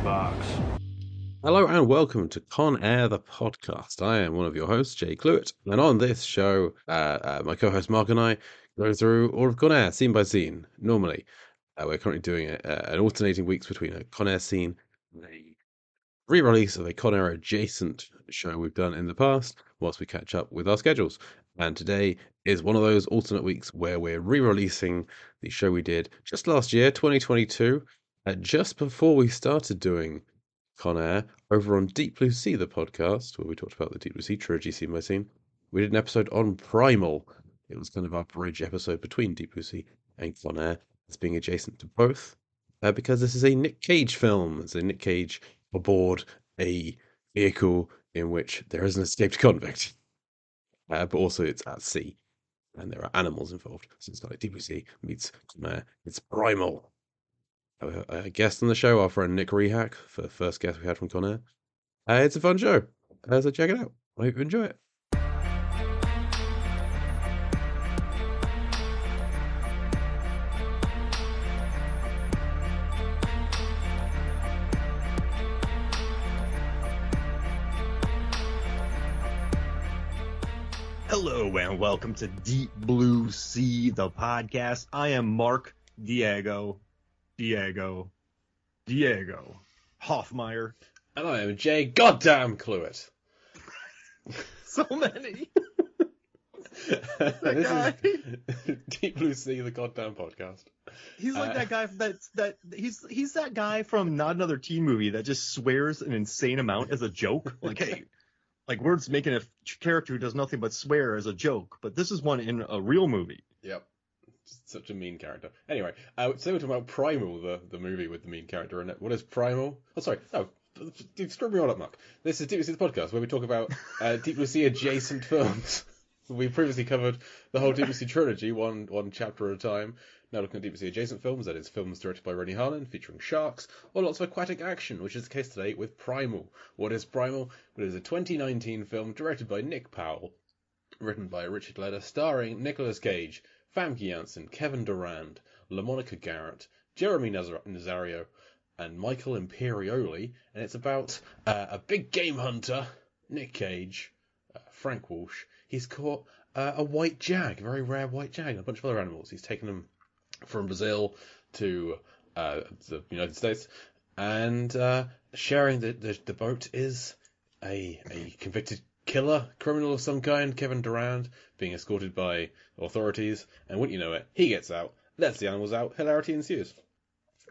box. Hello and welcome to Con Air, the podcast. I am one of your hosts, Jay Cluett, and on this show, my co-host Mark and I go through all of Con Air, scene by scene. Normally, we're currently doing an alternating weeks between a Con Air scene and a re-release of a Con Air adjacent show we've done in the past, whilst we catch up with our schedules. And today is one of those alternate weeks where we're re-releasing the show we did just last year, 2022, just before we started doing Con Air over on Deep Blue Sea, the podcast, where we talked about the Deep Blue Sea trilogy scene by scene. We did an episode on Primal. It was kind of our bridge episode between Deep Blue Sea and Con Air, as being adjacent to both, because this is a Nick Cage film. It's a Nick Cage aboard a vehicle in which there is an escaped convict, but also it's at sea and there are animals involved. So it's like Deep Blue Sea meets Con Air. It's Primal. A guest on the show, our friend Nick Rehack, for the first guest we had from Con Air. It's a fun show, so check it out. I hope you enjoy it. Hello and welcome to Deep Blue Sea, the podcast. I am Mark Diego Hoffmeyer. And I am Jay Goddamn Cluett. So many. This is Deep Blue Sea, the Goddamn podcast. He's like that guy he's that guy from Not Another Teen Movie that just swears an insane amount as a joke. Like, hey, like we're just making a character who does nothing but swear as a joke, but this is one in a real movie. Yep. Such a mean character. Anyway, so we're talking about Primal, the movie with the mean character in it. What is Primal? Oh, sorry. No, screw me all up, Mark. This is Deep Blue Sea, the podcast, where we talk about Deep Blue Sea adjacent films. We previously covered the whole Deep Blue Sea trilogy, one chapter at a time. Now looking at Deep Blue Sea adjacent films, that is films directed by Rennie Harlin, featuring sharks, or lots of aquatic action, which is the case today with Primal. What is Primal? It is a 2019 film directed by Nick Powell, written by Richard Leder, starring Nicolas Cage, Famke Janssen, Kevin Durand, LaMonica Garrett, Jeremy Nazario, and Michael Imperioli, and it's about a big game hunter, Nick Cage, Frank Walsh. He's caught a white jag, a very rare white jag, and a bunch of other animals. He's taken them from Brazil to the United States, and sharing the boat is a convicted killer, criminal of some kind, Kevin Durand, being escorted by authorities, and wouldn't you know it, he gets out, lets the animals out, hilarity ensues.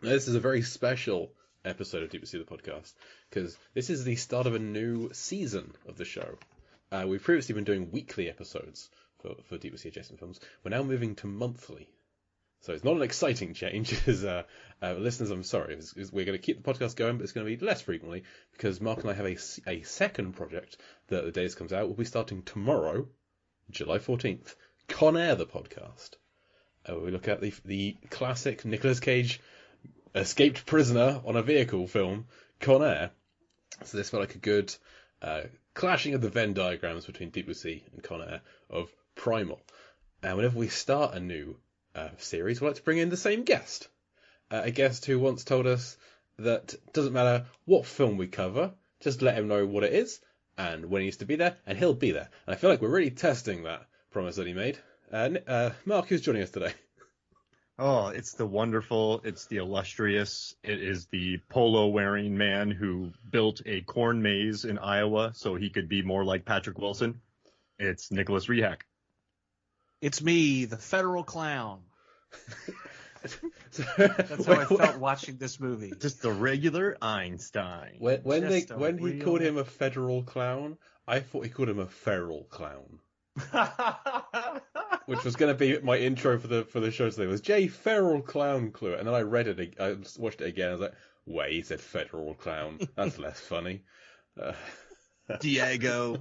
Now, this is a very special episode of Deep Blue Sea, the podcast, because this is the start of a new season of the show. We've previously been doing weekly episodes for Deep Blue Sea adjacent films. We're now moving to monthly. So it's not an exciting change, because listeners, I'm sorry, we're going to keep the podcast going, but it's going to be less frequently, because Mark and I have a second project that the day this comes out will be starting tomorrow, July 14th, Con Air, the podcast. We look at the classic Nicolas Cage escaped prisoner on a vehicle film, Con Air. So this felt like a good clashing of the Venn diagrams between Deep Blue Sea and Con Air of Primal. And whenever we start a new series, we like to bring in the same guest. A guest who once told us that it doesn't matter what film we cover, just let him know what it is and when he needs to be there, and he'll be there. And I feel like we're really testing that promise that he made. Mark, who's joining us today? Oh, it's the wonderful, it's the illustrious, it is the polo-wearing man who built a corn maze in Iowa so he could be more like Patrick Wilson. It's Nicholas Rehack. It's me, the federal clown. That's how I felt watching this movie. Just the regular Einstein. When he called him a federal clown, I thought he called him a feral clown. Which was going to be my intro for the show today, was Jay Feral Clown Clue. And then I read it, I watched it again, I was like, wait, he said federal clown. That's less funny. Diego.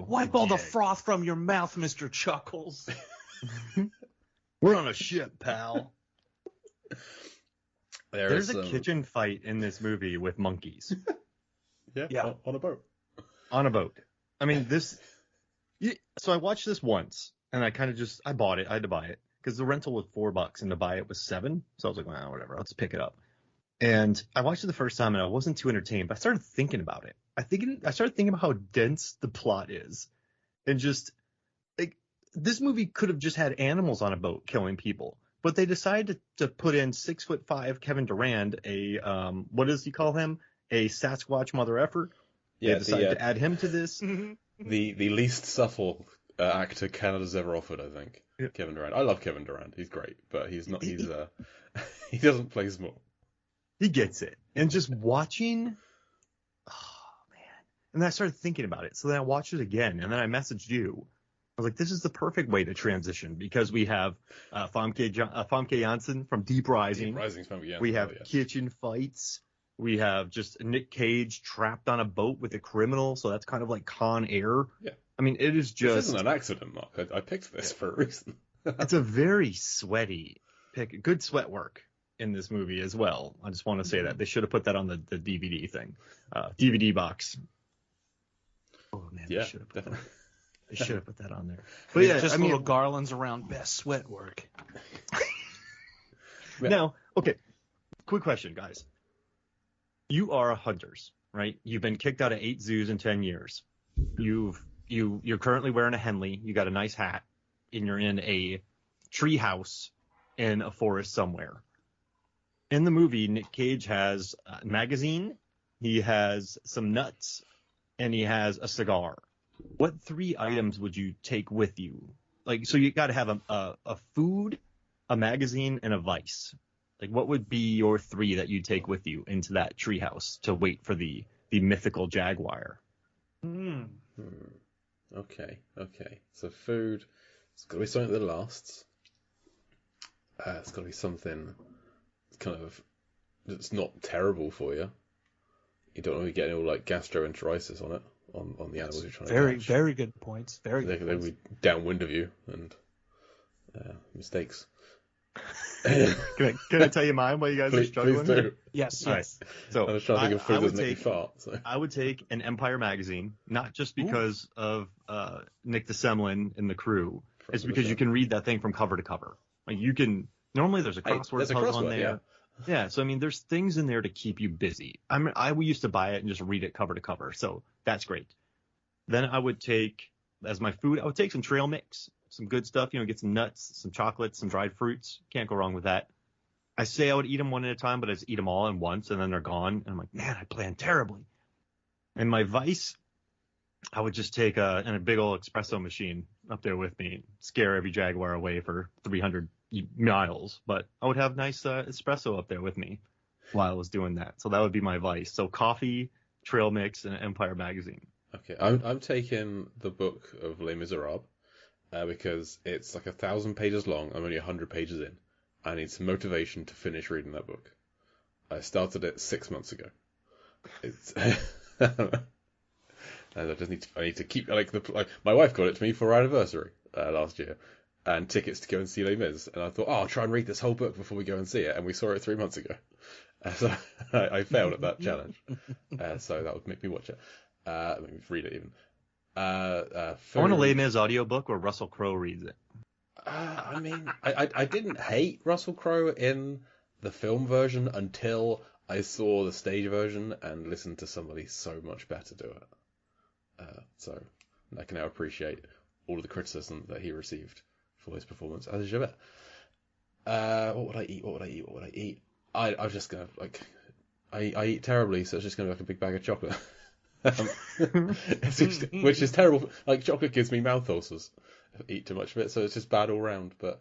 Wipe all the froth from your mouth, Mr. Chuckles. We're on a ship, pal. There's a some... kitchen fight in this movie with monkeys. Yeah. On a boat. On a boat. I mean, so I watched this once, and I bought it. I had to buy it because the rental was $4 and to buy it was $7. So I was like, well, whatever, let's pick it up. And I watched it the first time and I wasn't too entertained, but I started thinking about it. I started thinking about how dense the plot is, and just like this movie could have just had animals on a boat killing people, but they decided to put in 6'5" Kevin Durant, a what does he call him? A Sasquatch mother effer. Yeah, They decided to add him to this. the least subtle actor Canada's ever offered, I think. Yeah. Kevin Durant. I love Kevin Durant. He's great, but he's not. He's he doesn't play small. He gets it. And just watching, oh man. And then I started thinking about it. So then I watched it again, and then I messaged you. I was like, this is the perfect way to transition, because we have Famke Janssen from Deep Rising. Deep Rising's Famke Janssen. We have kitchen fights. We have just Nick Cage trapped on a boat with a criminal. So that's kind of like Con Air. Yeah. I mean, it is just. This isn't an accident, Mark. I picked this for a reason. It's a very sweaty pick. Good sweat work in this movie as well. I just want to say that they should have put that on the DVD thing, DVD box. Oh man, Yeah, they should have put definitely. They should have put that on there. But yeah, just I mean, little garlands around best sweat work. now, okay, quick question, guys. You are hunters, right? You've been kicked out of 8 zoos in 10 years. You're currently wearing a Henley. You got a nice hat, and you're in a tree house in a forest somewhere. In the movie, Nick Cage has a magazine, he has some nuts, and he has a cigar. What 3 items would you take with you? Like, so you got to have a food, a magazine, and a vice. Like, what would be your 3 that you take with you into that treehouse to wait for the mythical jaguar? Okay. So food, it's got to be something that lasts. It's got to be something kind of that's not terrible for you. You don't want to be getting all like gastroenteritis on it, on the animals you're trying to catch. Very good points. Very good. They would be downwind of you and mistakes. Can I tell you mine while you guys are struggling? Please do. Yes. All right. So I was trying to think of food that doesn't make you take, fart. So. I would take an Empire magazine, not just because of Nick DeSemlin and the crew. It's because you can read that thing from cover to cover. Like you can normally there's a crossword puzzle in there. Yeah. So I mean, there's things in there to keep you busy. I used to buy it and just read it cover to cover, so that's great. Then I would take as my food. I would take some trail mix. Some good stuff, get some nuts, some chocolates, some dried fruits. Can't go wrong with that. I say I would eat them one at a time, but I just eat them all at once, and then they're gone. And I'm like, man, I planned terribly. And my vice, I would just take a big old espresso machine up there with me, scare every jaguar away for 300 miles. But I would have nice espresso up there with me while I was doing that. So that would be my vice. So coffee, trail mix, and Empire magazine. Okay, I'm taking the book of Les Miserables. Because it's like 1,000 pages long. I'm only 100 pages in. I need some motivation to finish reading that book. I started it 6 months ago. It's and I need to keep like my wife got it to me for our anniversary last year, and tickets to go and see Les Mis. And I thought, I'll try and read this whole book before we go and see it. And we saw it 3 months ago. So I failed at that challenge. So that would make me watch it. Make me read it even. I want a Les Mis audiobook where Russell Crowe reads it. I mean, I didn't hate Russell Crowe in the film version until I saw the stage version and listened to somebody so much better do it. So I can now appreciate all of the criticism that he received for his performance as Javert. What would I eat? I was just gonna I eat terribly, so it's just gonna be like a big bag of chocolate. Which is terrible. Like chocolate gives me mouth ulcers if I eat too much of it, so it's just bad all round. But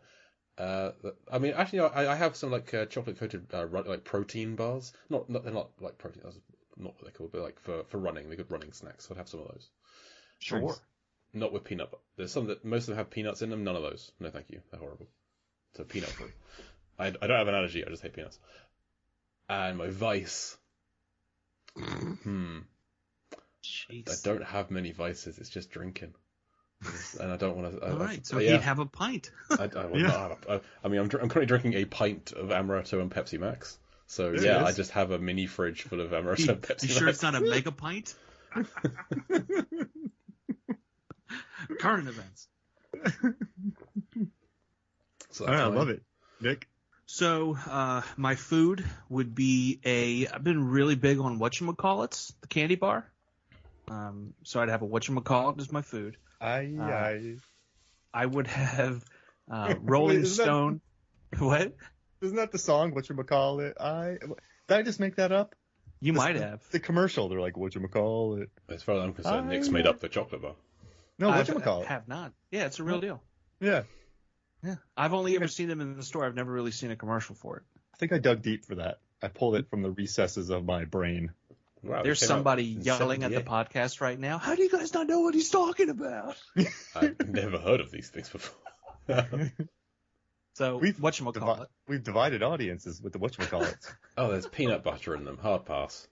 I mean, actually, I have some like chocolate coated like protein bars. They're not like protein. That's not what they're called, but like for running, they're good running snacks. So I'd have some of those. Sure. Not with peanut. There's some that most of them have peanuts in them. None of those. No, thank you. They're horrible. So peanut free. I don't have an allergy. I just hate peanuts. And my vice. Jeez. I don't have many vices. It's just drinking, and I don't want to. All right, so he'd have a pint. I will not have. I mean, I'm currently drinking a pint of Amaretto and Pepsi Max. So yeah, I just have a mini fridge full of Amaretto and Pepsi Max. You sure it's not a mega pint? Current events. So I love it, Nick. So my food would be I've been really big on whatchamacallits, the candy bar. So I'd have a whatchamacallit as my food. I. I would have Wait, Rolling Stone. What? Isn't that the song? Whatchamacallit? Did I just make that up? You might have. The commercial. They're like, whatchamacallit? As far as I'm concerned, Nick's made up the chocolate bar. No, I whatchamacallit? have not. Yeah, it's a real deal. Yeah. Yeah. I've only ever seen them in the store. I've never really seen a commercial for it. I think I dug deep for that. I pulled it from the recesses of my brain. Wow, There's somebody yelling at the podcast right now. How do you guys not know what he's talking about? I've never heard of these things before. So, whatchamacallit? We've divided audiences with the whatchamacallits. Oh, there's peanut butter in them. Hard pass.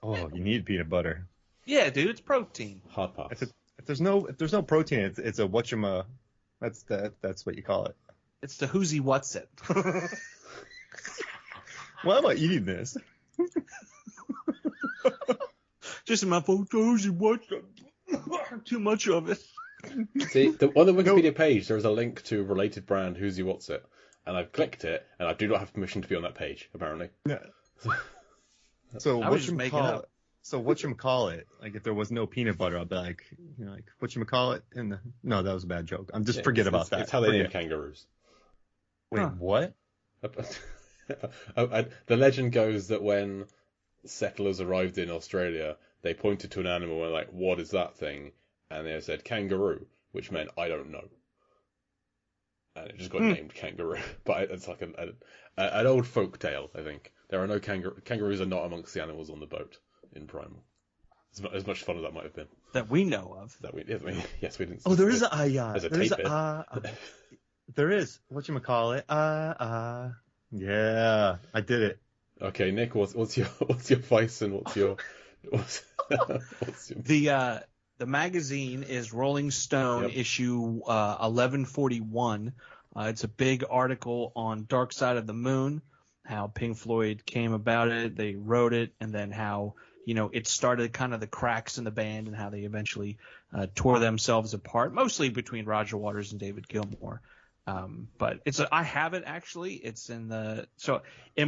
Oh, you need peanut butter. Yeah, dude, it's protein. Hard pass. If there's no protein, it's a whatchama. That's what you call it. It's the whoosy what's it. Why am I eating this? Just my whoosy what's it. Too much of it. See, on the Wikipedia page, there is a link to related brand Who's You What's It, and I've clicked it, and I do not have permission to be on that page, apparently. Yeah. So I was just making up. So whatchamacallit? Like if there was no peanut butter, I'd be like, whatchamacallit? No, that was a bad joke. Forget about that. It's how they name kangaroos. Wait, what? The legend goes that when settlers arrived in Australia, they pointed to an animal and were like, "What is that thing?" And they said kangaroo, which meant I don't know. And it just got named kangaroo. But it's like an old folk tale, I think. There are no kangaroos are not amongst the animals on the boat in Primal. As much fun as that might have been. That we know of. Yes, we didn't. Oh, there is there is. Whatchamacallit? Yeah, I did it. Okay, Nick, what's your vice and what's your The magazine is Rolling Stone issue 1141. It's a big article on Dark Side of the Moon, how Pink Floyd came about it, they wrote it, and then how it started kind of the cracks in the band and how they eventually tore themselves apart, mostly between Roger Waters and David Gilmour. But I have it actually. It's in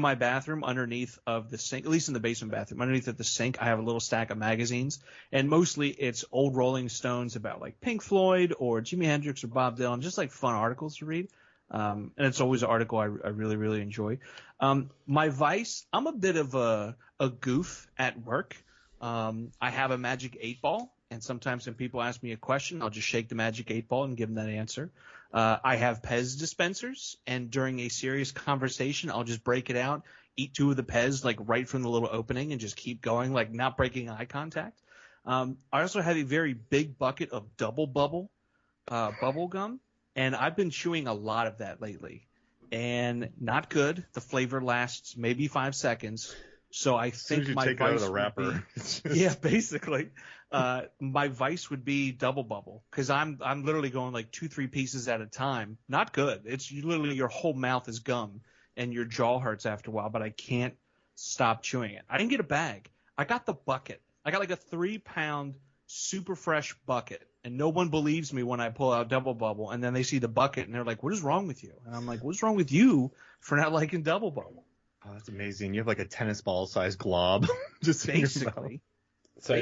my bathroom underneath of the sink, at least in the basement bathroom, underneath of the sink, I have a little stack of magazines, and mostly it's old Rolling Stones about like Pink Floyd or Jimi Hendrix or Bob Dylan, just like fun articles to read. And it's always an article I really, really enjoy. My vice, I'm a bit of a goof at work. I have a magic 8-ball, and sometimes when people ask me a question, I'll just shake the magic 8-ball and give them that answer. I have Pez dispensers, and during a serious conversation, I'll just break it out, eat 2 of the Pez, like right from the little opening, and just keep going, like not breaking eye contact. I also have a very big bucket of double bubble gum, and I've been chewing a lot of that lately, and not good. The flavor lasts maybe 5 seconds. So I think my take vice it out of the wrapper. yeah, basically. My vice would be double bubble, because I'm literally going like 2-3 pieces at a time. Not good. It's literally your whole mouth is gum and your jaw hurts after a while, but I can't stop chewing it. I didn't get a bag. I got the bucket. I got like a 3-pound super fresh bucket, and no one believes me when I pull out double bubble, and then they see the bucket and they're like, "What is wrong with you?" And I'm like, "What's wrong with you for not liking double bubble?" Oh, that's amazing. You have like a tennis ball sized glob. Just basically. So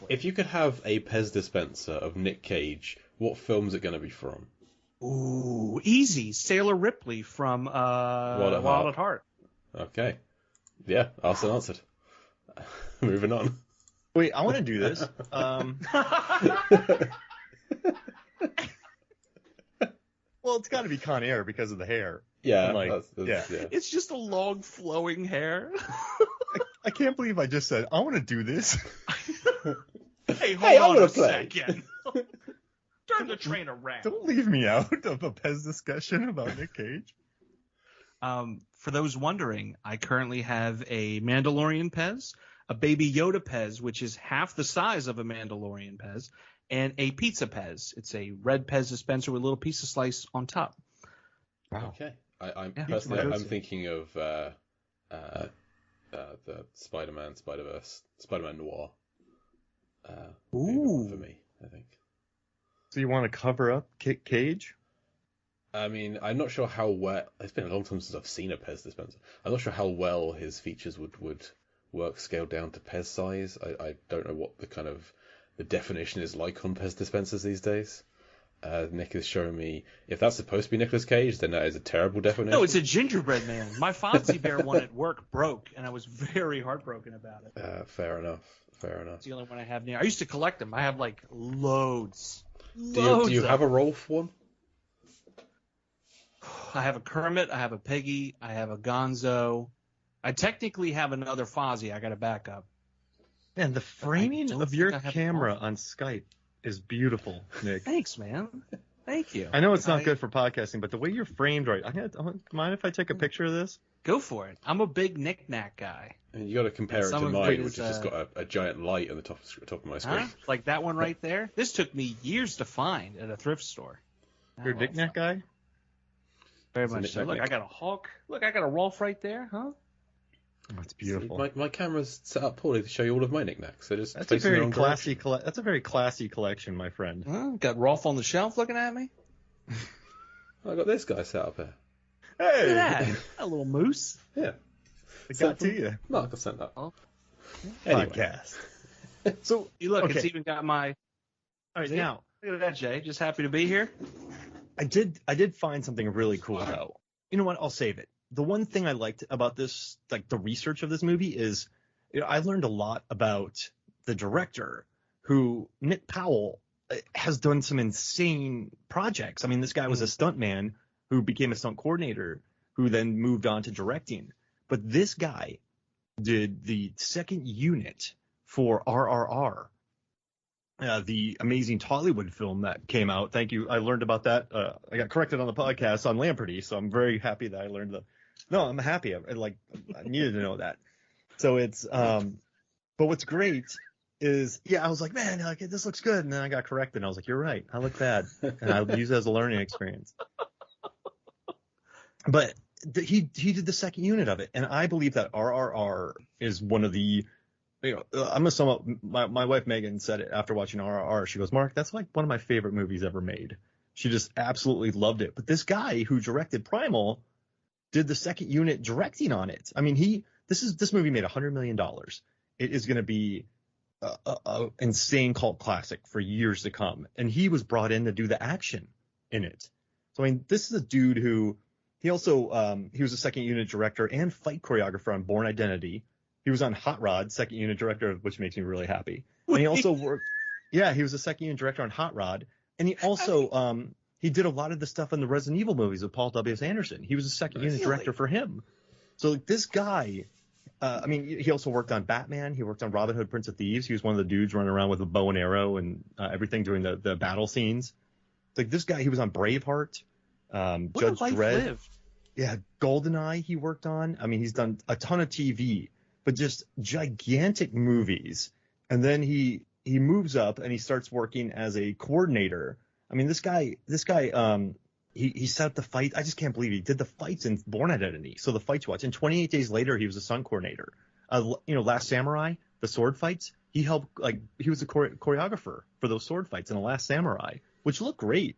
if you could have a Pez dispenser of Nick Cage, what film is it going to be from? Ooh, easy. Sailor Ripley from Wild at Heart. Okay. Yeah, asked and answered. Moving on. Wait, I want to do this. Well, it's got to be Con Air because of the hair. Yeah, yeah. It's just a long flowing hair. I can't believe I just said I want to do this. Hey, hold on a play. second. Turn the train around. Don't leave me out of a Pez discussion about Nick Cage. For those wondering, I currently have a Mandalorian Pez, a Baby Yoda Pez, which is half the size of a Mandalorian Pez, and a Pizza Pez. It's a red Pez dispenser with a little pizza slice on top. Wow. Okay. I'm thinking of the Spider-Man, Spider-Verse, Spider-Man Noir. Ooh. For me, I think. So you want to cover up Cage? I mean, I'm not sure how well. It's been a long time since I've seen a Pez dispenser. I'm not sure how well his features would work scaled down to Pez size. I don't know what the definition is like on Pez dispensers these days. Nick is showing me if that's supposed to be Nicolas Cage, then that is a terrible definition. No, it's a gingerbread man. My Fozzie Bear one at work broke, and I was very heartbroken about it. Fair enough. It's the only one I have near. I used to collect them. I have like loads. Do you have a Rolf one? I have a Kermit. I have a Piggy. I have a Gonzo. I technically have another Fozzie. I got a backup. Man, the framing of your camera on Skype is beautiful, Nick. Thanks, man. Thank you. I know it's not good for podcasting, but the way you're framed right, mind if I take a picture of this? Go for it. I'm a big knick-knack guy. And you got to compare it to mine, which has just got a giant light on the top of my screen. Huh? Like that one right there? This took me years to find at a thrift store. You're a knick-knack guy? Very much so. Look, I got a Hulk. Look, I got a Rolf right there, huh? Oh, that's beautiful. My camera's set up poorly to show you all of my knickknacks. So that's a very classy. That's a very classy collection, my friend. Huh? Got Rolf on the shelf looking at me. I got this guy set up here. Hey, look at that. A little moose. Yeah, it got to you. Mark, I've sent that. Oh. Anyway. Podcast. So you look, okay. It's even got my. All right, now look at that, Jay. Just happy to be here. I did find something really cool though. You know what? I'll save it. The one thing I liked about this, like the research of this movie, is I learned a lot about the director, who Nick Powell has done some insane projects. I mean, this guy was a stuntman who became a stunt coordinator, who then moved on to directing. But this guy did the second unit for RRR, the amazing Tollywood film that came out. Thank you. I learned about that. I got corrected on the podcast on Lamperty, so I'm very happy that I learned No, I'm happy. I needed to know that. So it's, but what's great is, I was like, man, like this looks good. And then I got corrected and I was like, you're right. I look bad. And I use it as a learning experience. But he did the second unit of it. And I believe that RRR is one of the, I'm going to sum up, my wife Megan said it after watching RRR. She goes, Mark, that's like one of my favorite movies ever made. She just absolutely loved it. But this guy who directed Primal did the second unit directing on it. I mean, this movie made $100 million. It is going to be a insane cult classic for years to come. And he was brought in to do the action in it. So, I mean, this is a dude who, he also, he was a second unit director and fight choreographer on Bourne Identity. He was on Hot Rod, second unit director, which makes me really happy. And he also worked, he was a second unit director on Hot Rod. And he also, he did a lot of the stuff in the Resident Evil movies with Paul W.S. Anderson. He was a second unit director for him. So like, this guy, I mean, he also worked on Batman. He worked on Robin Hood, Prince of Thieves. He was one of the dudes running around with a bow and arrow and everything during the battle scenes. Like this guy, he was on Braveheart, Judge Dredd. Yeah, GoldenEye he worked on. I mean, he's done a ton of TV, but just gigantic movies. And then he moves up and he starts working as a coordinator. I mean, this guy, he set up the fight. I just can't believe he did the fights in Bourne Identity. So the fights you watch. And 28 days later, he was a stunt coordinator. Last Samurai, the sword fights, he helped, he was a choreographer for those sword fights in The Last Samurai, which looked great.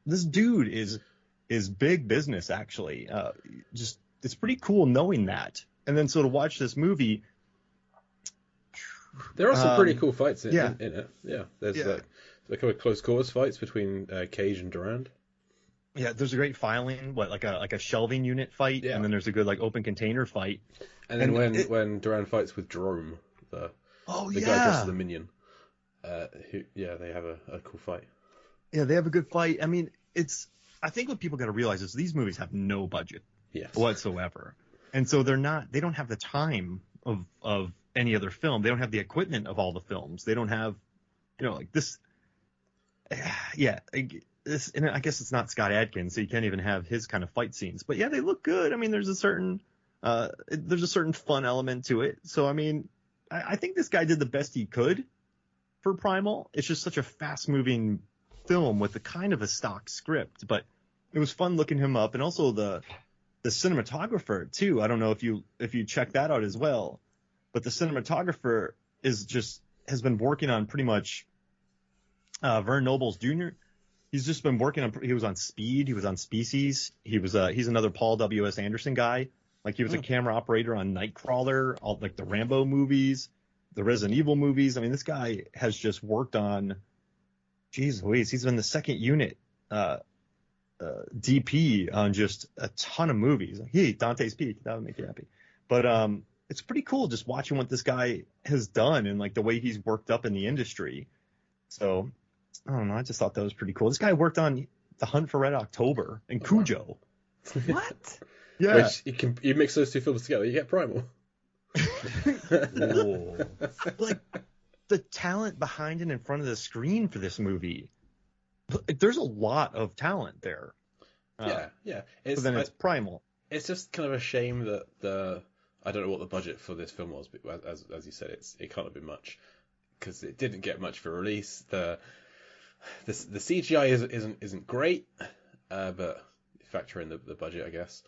This dude is big business, actually. It's pretty cool knowing that. And then so to watch this movie. There are some pretty cool fights in it. Yeah. There's a couple of close quarters fights between Cage and Durand. Yeah, there's a great filing, like a shelving unit fight, and then there's a good open container fight. And then when Durand fights with Jerome, the guy dressed as a minion, they have a cool fight. Yeah, they have a good fight. I mean, I think what people got to realize is these movies have no budget whatsoever, and so they don't have the time of any other film. They don't have the equipment of all the films. They don't have, like this. Yeah, and I guess it's not Scott Adkins, so you can't even have his kind of fight scenes. But yeah, they look good. I mean, there's a certain fun element to it. So I mean, I think this guy did the best he could for Primal. It's just such a fast-moving film with a kind of a stock script, but it was fun looking him up, and also the cinematographer too. I don't know if you check that out as well, but the cinematographer has been working on pretty much Vern Noble's Jr. He's just been working on. He was on Speed. He was on Species. He's another Paul W.S. Anderson guy. Like he was a camera operator on Nightcrawler, all like the Rambo movies, the Resident Evil movies. I mean, this guy has just worked on. Geez Louise, he's been the second unit DP on just a ton of movies. Dante's Peak, that would make you happy. But it's pretty cool just watching what this guy has done and like the way he's worked up in the industry. So I don't know. I just thought that was pretty cool. This guy worked on The Hunt for Red October and Cujo. What? Yeah. Which you mix those two films together, you get Primal. Like the talent behind and in front of the screen for this movie. There's a lot of talent there. Yeah. But then it's Primal. It's just kind of a shame that I don't know what the budget for this film was, but as you said, it can't have been much because it didn't get much for release. The CGI isn't great, but factor in the budget, I guess.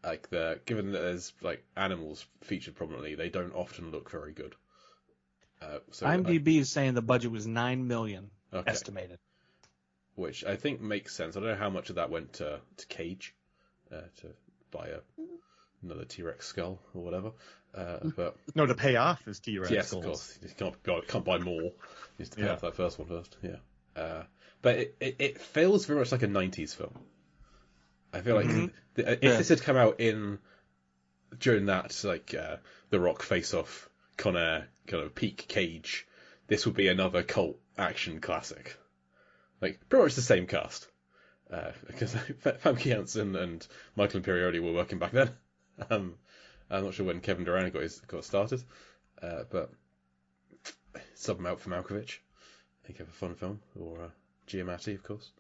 Like given that there's like animals featured prominently, they don't often look very good. So IMDb is saying the budget was $9 million estimated, which I think makes sense. I don't know how much of that went to Cage to buy another T-Rex skull or whatever. But no, to pay off his T-Rex yes, skulls. Of course. You can't buy more. You have to pay off that first one first. Yeah. But it feels very much like a 90s film. I feel like if this had come out during that, like The Rock face-off, Con Air kind of peak Cage, this would be another cult action classic. Like pretty much the same cast, because Famke Janssen and Michael Imperioli were working back then. I'm not sure when Kevin Durant got started, but sub him out for Malkovich. I think have a fun film, or Giamatti, of course.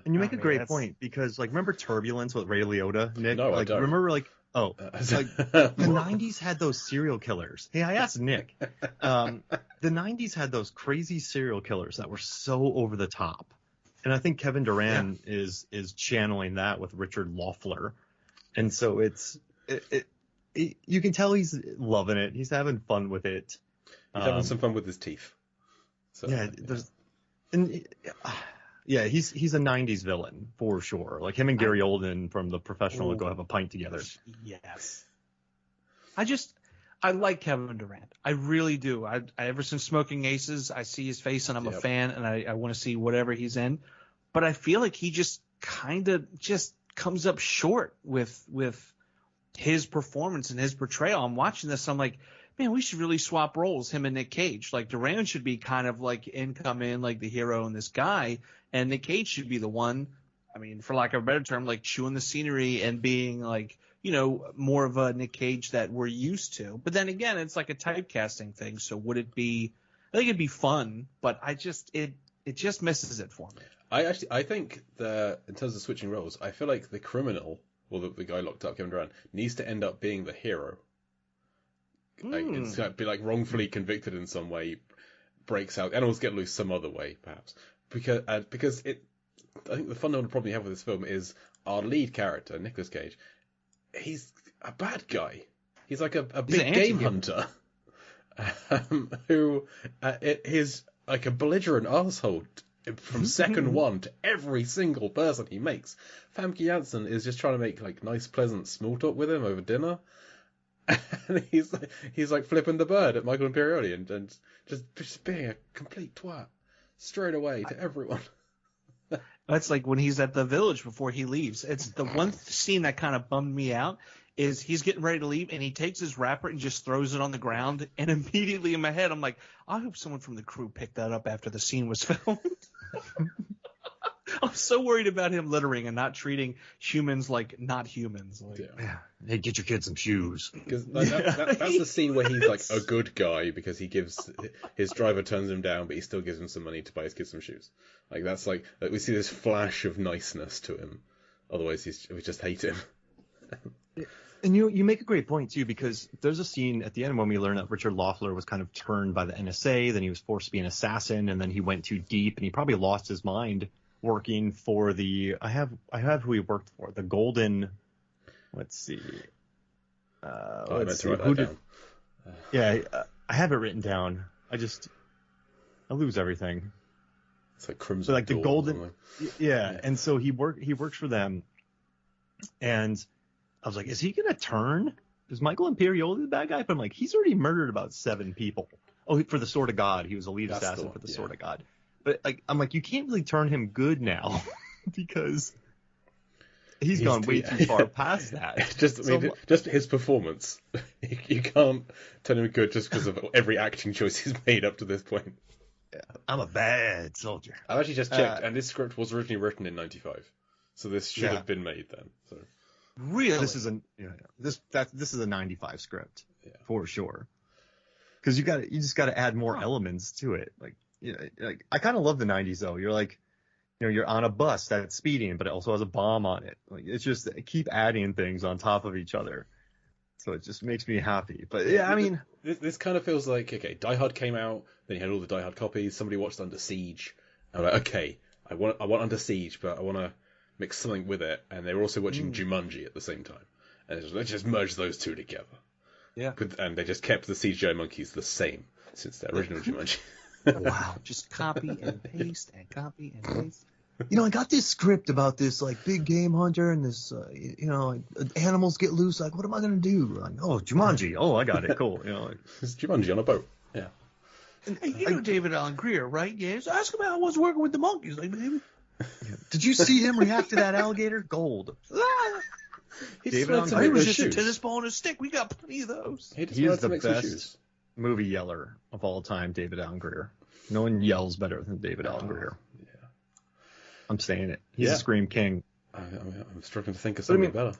And you make a great point because, like, remember Turbulence with Ray Liotta, Nick? No, like, I don't. Remember, like, the 90s had those serial killers. Hey, I asked Nick. The 90s had those crazy serial killers that were so over the top. And I think Kevin Durant is channeling that with Richard Loeffler. And so you can tell he's loving it. He's having fun with it. He's having some fun with his teeth. So, he's a 90s villain for sure. Like him and Gary Oldman from The Professional would go have a pint together. Yes. I like Kevin Durant. I really do. I ever since Smoking Aces, I see his face and I'm a fan and I want to see whatever he's in. But I feel like he just kind of just comes up short with his performance and his portrayal. I'm watching this. I'm like, man, we should really swap roles, him and Nick Cage. Like Durant should be kind of like come in like the hero and this guy, and Nick Cage should be the one, I mean, for lack of a better term, like chewing the scenery and being like, more of a Nick Cage that we're used to. But then again, it's like a typecasting thing. So would it be, I think it'd be fun, but it just misses it for me. I think that in terms of switching roles, I feel like the criminal, or the guy locked up, Kevin Durant, needs to end up being the hero. Like, it's got to be like wrongfully convicted in some way, breaks out, animals get loose some other way, perhaps. Because I think the fundamental problem you have with this film is our lead character, Nicolas Cage. He's a bad guy. He's like a big game hunter, who is like a belligerent asshole from second one to every single person he makes. Famke Janssen is just trying to make like nice, pleasant small talk with him over dinner. And he's like flipping the bird at Michael Imperioli and just being a complete twat straight away to everyone. That's like when he's at the village before he leaves. It's the one scene that kind of bummed me out is he's getting ready to leave and he takes his wrapper and just throws it on the ground. And immediately in my head, I'm like, I hope someone from the crew picked that up after the scene was filmed. I'm so worried about him littering and not treating humans like not humans. Like, Hey, get your kid some shoes. Because that's the scene where he's like a good guy because he gives his driver turns him down, but he still gives him some money to buy his kid some shoes. Like that's like we see this flash of niceness to him. Otherwise, we just hate him. And you make a great point too, because there's a scene at the end when we learn that Richard Loeffler was kind of turned by the NSA, then he was forced to be an assassin, and then he went too deep, and he probably lost his mind working for I have who he worked for, the Golden. Let's see. Let's see. Who did? I have it written down. I lose everything. It's like Crimson So like the Dawn or golden, something. yeah. And so he works for them, and I was like, is he gonna turn? Is Michael Imperioli the bad guy? But I'm like, he's already murdered about 7 people. Oh, for the Sword of God, he was a lead That's the assassin one, for the yeah. Sword of God. But like, I'm like, you can't really turn him good now because he's gone way too far past that. Just his performance. You can't turn him good just because of every acting choice he's made up to this point. Yeah, I'm a bad soldier. I've actually just checked, and this script was originally written in '95, so this should have been made then. So Really? This is this is a 95 script, Yeah. for sure. Because you just got to add more elements to it. Like, like I kind of love the 90s though. You're like, you're on a bus that's speeding, but it also has a bomb on it. Like, it's just keep adding things on top of each other. So it just makes me happy. But yeah, I mean, this kind of feels like, okay, Die Hard came out, then you had all the Die Hard copies. Somebody watched Under Siege. I'm like, okay, I want Under Siege, but I want to mix something with it. And they were also watching Jumanji at the same time, and let's just merge those two together. Yeah. And they just kept the CGI monkeys the same since the original Jumanji. wow. Just copy and paste and copy and paste. I got this script about this like big game hunter and this, like, animals get loose. Like, what am I gonna do? Like, oh, Jumanji. Oh, I got it. Cool. It's Jumanji on a boat. Yeah. Hey, you know David Allen Greer, right? Yeah. So ask him how I was working with the monkeys. Like, baby. Did you see him react to that alligator? Gold. David Allen He was Greer. just a tennis ball and a stick. We got plenty of those. He is the best movie yeller of all time, David Allen Greer. No one yells better than David Allen Greer. Yeah. I'm saying it. He's a scream king. I'm struggling to think of something better.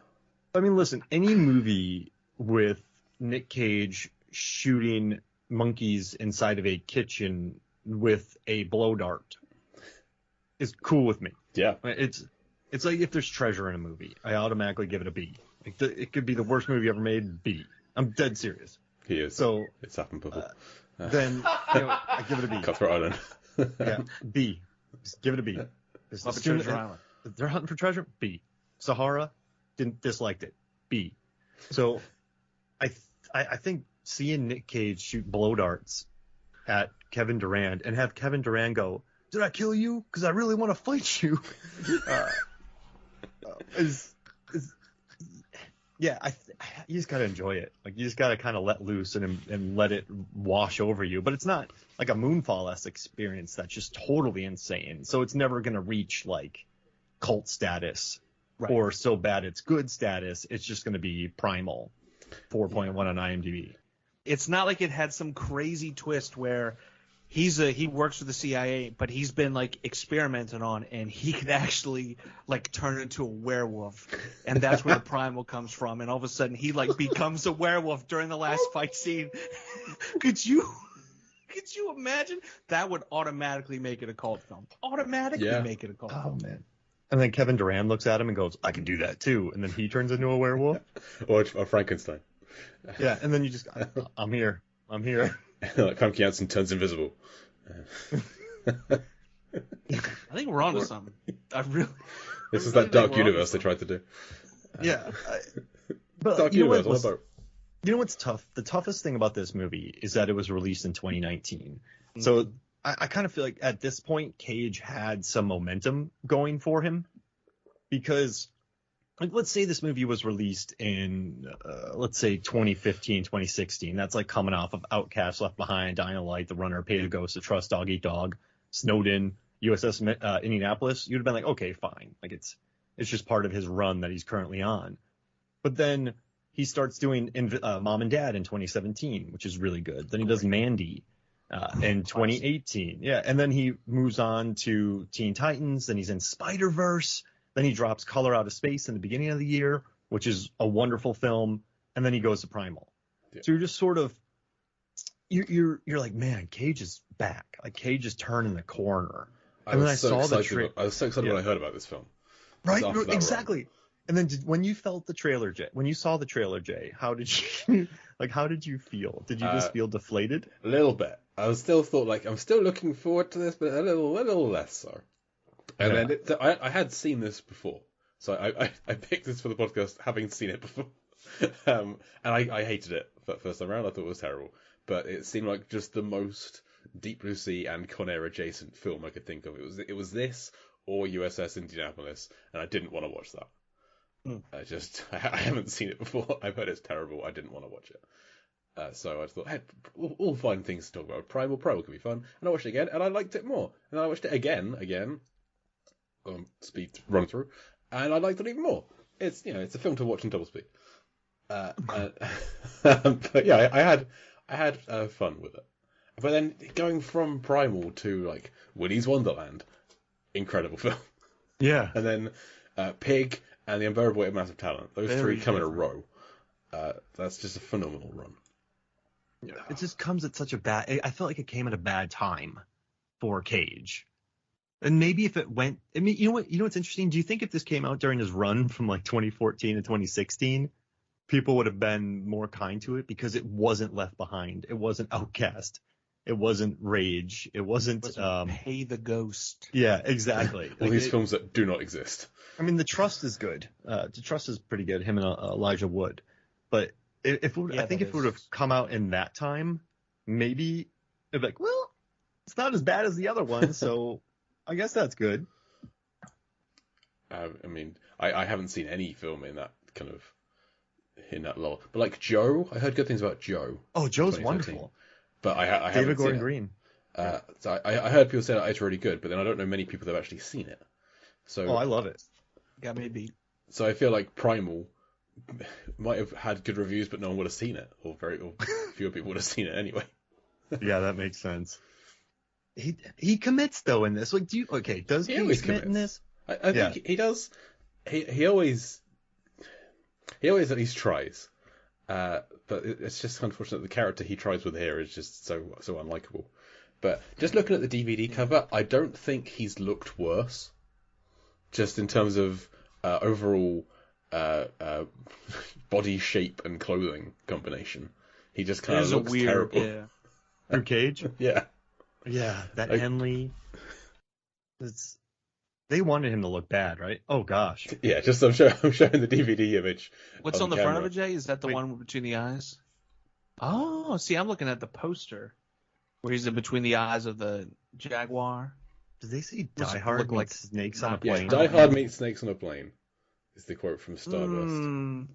I mean, listen, any movie with Nick Cage shooting monkeys inside of a kitchen with a blow dart is cool with me. Yeah. It's like if there's treasure in a movie, I automatically give it a B. It could be the worst movie ever made, B. I'm dead serious. He is. So it's happened before. Then I give it a B. Cutthroat Island. Yeah, B. Just give it a B. Treasure Island. They're hunting for treasure. B. Sahara, disliked it. B. So I think seeing Nick Cage shoot blow darts at Kevin Durant and have Kevin Durant go, "Did I kill you? Because I really want to fight you." You just gotta enjoy it. Like, you just gotta kind of let loose and let it wash over you. But it's not like a Moonfall-esque experience that's just totally insane. So it's never gonna reach like cult status or so bad it's good status. It's just gonna be Primal, 4.1 on IMDb. It's not like it had some crazy twist where he works for the CIA, but he's been like experimented on, and he could actually like turn into a werewolf, and that's where the Primal comes from. And all of a sudden, he like becomes a werewolf during the last fight scene. Could you imagine? That would automatically make it a cult film. Make it a cult film. Man. And then Kevin Durant looks at him and goes, "I can do that too." And then he turns into a werewolf. or Frankenstein. Yeah, and then you just, I'm here. Like Famke Janssen turns invisible. I think we're onto something. This is that dark universe they tried to do. Yeah. But Dark universe on a boat. You know what's tough? The toughest thing about this movie is that it was released in 2019. Mm-hmm. So I kind of feel like at this point, Cage had some momentum going for him, because like, let's say this movie was released in, let's say 2015, 2016. That's like coming off of Outcast, Left Behind, Dying of Light, The Runner, Pay to Ghost, The Trust, Dog Eat Dog, Snowden, USS Indianapolis. You'd have been like, okay, fine. Like, it's just part of his run that he's currently on. But then he starts doing Mom and Dad in 2017, which is really good. Then he does Mandy in 2018. Yeah, and then he moves on to Teen Titans. Then he's in Spider-Verse. Then he drops Color Out of Space in the beginning of the year, which is a wonderful film. And then he goes to Primal. Yeah. So you're just sort of, you're like, man, Cage is back. Like, Cage is turning the corner. And then I saw the trailer. I was so excited when I heard about this film. Right, exactly. Run. And then when you felt the trailer, Jay, when you saw the trailer, Jay, how did you feel? Did you just feel deflated? A little bit. I was still thought like, I'm still looking forward to this, but a little less so. And then I had seen this before, so I picked this for the podcast having seen it before, and I hated it that first time around. I thought it was terrible, but it seemed like just the most Deep Blue Sea and Con Air adjacent film I could think of. It was this or USS Indianapolis, and I didn't want to watch that. I haven't seen it before. I've heard it's terrible. I didn't want to watch it. So I thought, hey, we'll find things to talk about. Primal could be fun. And I watched it again, and I liked it more. And then I watched it again, speed run through, and I liked it even more. It's a film to watch in double speed. But yeah, I had fun with it. But then going from Primal to like Willy's Wonderland, incredible film. Yeah. And then Pig and The Unbearable Weight of Massive Talent. Those three come in a row. That's just a phenomenal run. Yeah. It just comes at such a bad. I felt like it came at a bad time for Cage. And maybe if it went, I mean, you know what's interesting? Do you think if this came out during his run from like 2014 to 2016, people would have been more kind to it because it wasn't Left Behind, it wasn't Outcast, it wasn't Rage, it wasn't Pay the Ghost. Yeah, exactly. All these films that do not exist. I mean, The Trust is good. The Trust is pretty good. Him and Elijah Wood. But I think if it would have come out in that time, maybe it'd be like, well, it's not as bad as the other one, so. I guess that's good. I mean, I haven't seen any film in that lull. But like Joe, I heard good things about Joe. Oh, Joe's wonderful. But I haven't seen David Gordon it. Green. So I heard people say that it's really good, but then I don't know many people that have actually seen it. So I love it. Got me beat. So I feel like Primal might have had good reviews, but no one would have seen it, or fewer people would have seen it anyway. Yeah, that makes sense. He commits though in this. Like, does he commit in this? I think he does. He always at least tries. But it's just unfortunate the character he tries with here is just so unlikable. But just looking at the DVD cover, I don't think he's looked worse. Just in terms of overall body shape and clothing combination, he just kind of looks terrible. Yeah. Through Cage? Yeah. Yeah, that Henley. They wanted him to look bad, right? Oh gosh. Yeah, just I'm showing the DVD image. What's on the front of it, Jay? Is that the one between the eyes? Oh, see, I'm looking at the poster where he's in between the eyes of the Jaguar. Did they say Die Hard meets snakes on a plane? Yeah, Die Hard meets snakes on a plane is the quote from Starburst.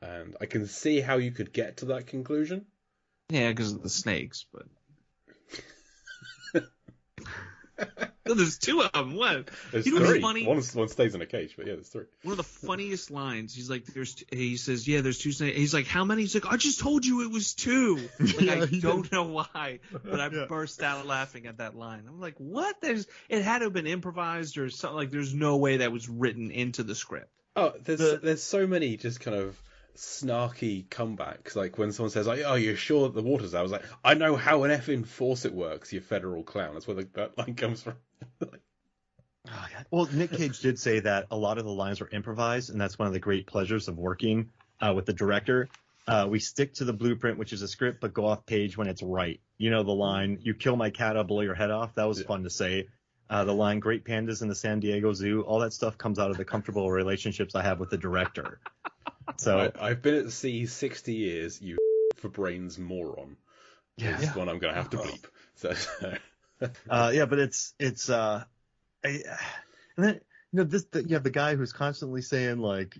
And I can see how you could get to that conclusion. Yeah, because of the snakes, but. No, there's two of them. What? There's you know three. What's funny? One stays in a cage, but yeah, there's three. One of the funniest lines. He's like, he says, yeah, there's two snakes. He's like, how many? He's like, I just told you it was two. Like, I don't know why, but I burst out laughing at that line. I'm like, what? It had to have been improvised or something. Like, there's no way that was written into the script. Oh, there's so many just kind of snarky comebacks, like when someone says, like, "Oh, you're sure that the water's out?" I was like, "I know how an effing faucet works, you federal clown." That's where that line comes from. Well, Nick Cage did say that a lot of the lines were improvised, and that's one of the great pleasures of working with the director. We stick to the blueprint, which is a script, but go off page when it's right. You know the line, "You kill my cat, I'll blow your head off." That was fun to say. The line, "Great pandas in the San Diego Zoo," all that stuff comes out of the comfortable relationships I have with the director. So I've been at sea 60 years, you for brains moron. Yeah. That's one I'm going to have to bleep. So. But it's and then you have the guy who's constantly saying like,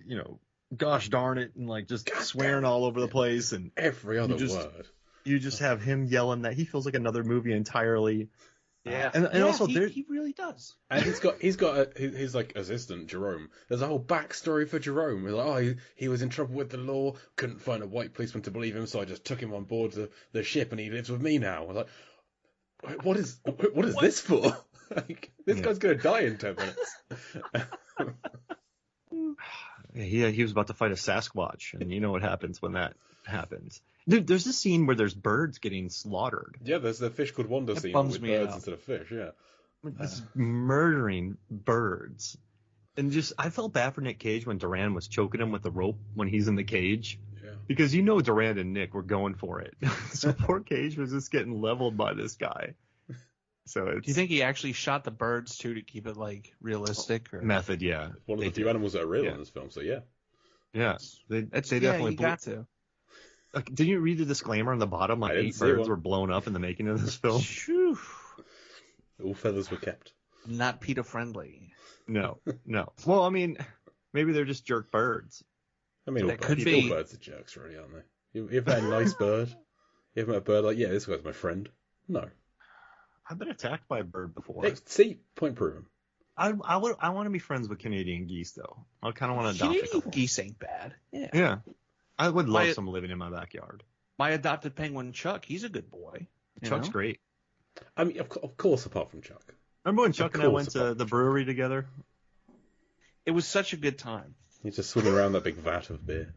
gosh darn it, and like just swearing all over the place, and every other word. You just have him yelling that he feels like another movie entirely. Yeah, and also he really does. And he's got his like assistant Jerome. There's a whole backstory for Jerome. He's like, he was in trouble with the law, couldn't find a white policeman to believe him, so I just took him on board the ship, and he lives with me now. I was like, what is this for? Like, this guy's gonna die in 10 minutes. He was about to fight a Sasquatch, and you know what happens when that happens. Dude, there's this scene where there's birds getting slaughtered. Yeah, there's the Fish Could Wander scene with birds instead of fish, yeah. This murdering birds. And I felt bad for Nick Cage when Duran was choking him with the rope when he's in the cage. Yeah. Because Duran and Nick were going for it. So poor Cage was just getting leveled by this guy. So do you think he actually shot the birds too to keep it like realistic? Or? Method, yeah. One of the few animals that are real in this film, so yeah. Yeah, they definitely got to. Didn't you read the disclaimer on the bottom? Like I didn't 8 see birds one. were blown up in the making of this film. Phew. All feathers were kept. Not PETA friendly. No. Well, I mean, maybe they're just jerk birds. I mean, That could be. all birds are jerks, really, aren't they? You ever had a nice bird? You ever met a bird like, yeah, this guy's my friend? No. I've been attacked by a bird before. Hey, see, point proven. I want to be friends with Canadian geese though. I kind of want to adopt a Canadian couple. geese ain't bad. Yeah. Yeah, I would love My- some living in my backyard. My adopted penguin Chuck, he's a good boy. you Chuck's know? great. I mean, of course, apart from Chuck. Remember when Chuck and I course, went to apart the from brewery together? It was such a good time. He's just swimming around that big vat of beer.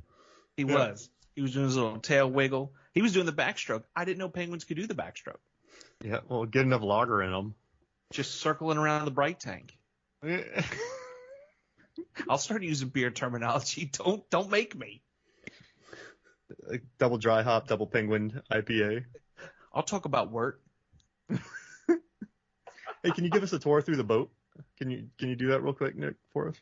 He was. He was doing his little tail wiggle. He was doing the backstroke. I didn't know penguins could do the backstroke. Yeah, well, get enough lager in them. Just circling around the bright tank. I'll start using beer terminology. Don't make me. Double dry hop, double penguin IPA. I'll talk about wort. Hey, can you give us a tour through the boat? Can you do that real quick, Nick, for us?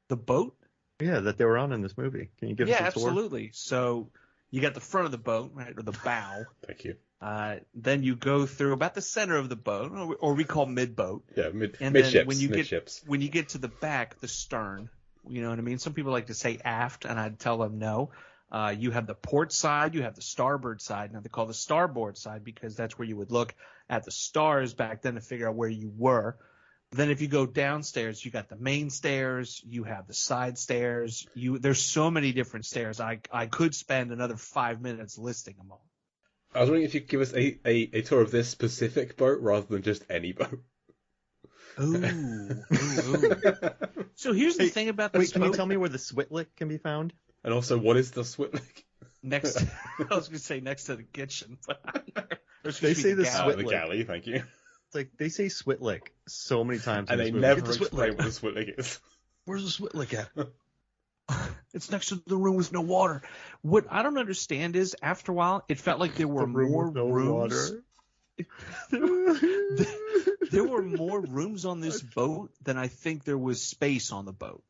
The boat? Yeah, that they were on in this movie. Can you give us a tour? Absolutely. So you got the front of the boat, right, or the bow. Thank you. Then you go through about the center of the boat, or we call mid-boat. Yeah, And midships. then when you midships. when you get to the back, the stern, you know what I mean? Some people like to say aft, and I'd tell them no. You have the port side, you have the starboard side. Now they call the starboard side because that's where you would look at the stars back then to figure out where you were. Then if you go downstairs, you got the main stairs, you have the side stairs. There's so many different stairs. I could spend another 5 minutes listing them all. I was wondering if you could give us a tour of this specific boat rather than just any boat. Ooh. So here's the thing about this Wait, can you boat. tell me where the Switlick can be found? And also, what is the Switlick? Next, I was going to say next to the kitchen, but They say the galley. Switlick. The galley, thank you. It's like they say Switlick so many times. And in they this movie. never Get the explain Switlick. what the Switlick is. Where's the Switlick at? It's next to the room with no water. What I don't understand is, after a while, it felt like there were more rooms. There were more rooms on this boat than I think there was space on the boat.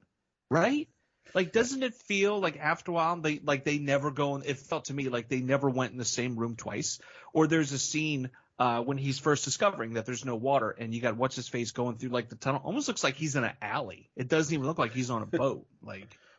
Right? Like, doesn't it feel like after a while they never go? It felt to me like they never went in the same room twice. Or there's a scene when he's first discovering that there's no water, and you got what's his face going through like the tunnel. Almost looks like he's in an alley. It doesn't even look like he's on a boat,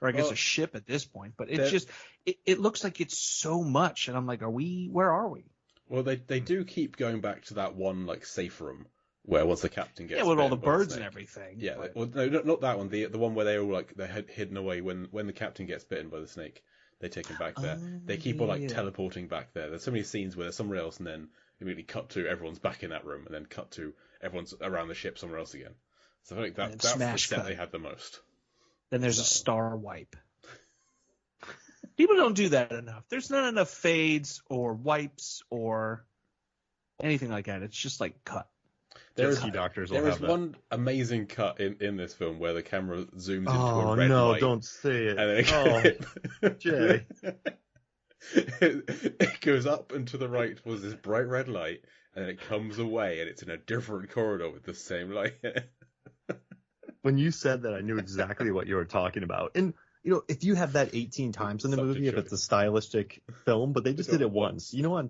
or I guess a ship at this point. But it's it looks like it's so much, and I'm like, where are we? Well, they do keep going back to that one safe room where once the captain gets with all the bitten by the birds and snake. everything. Yeah, but- well, no, not that one. The one where they're all they're hidden away when the captain gets bitten by the snake. They take him back there. They keep on yeah. teleporting back there. There's so many scenes where there's somewhere else, and then immediately cut to everyone's back in that room, and then cut to everyone's around the ship somewhere else again. So I think And that's the smash set cut. they had the most. Then there's a star wipe. People don't do that enough. There's not enough fades or wipes or anything like that. It's just like cut. There is Ski doctors will there is have that. one amazing cut in this film where the camera zooms into Oh a red no! light. Don't say it. And then Jay. it goes up and to the right was this bright red light, and then it comes away, and it's in a different corridor with the same light. When you said that, I knew exactly what you were talking about. And if you have that 18 times in the Such a movie, if choice. it's a stylistic film, but they just did it once. On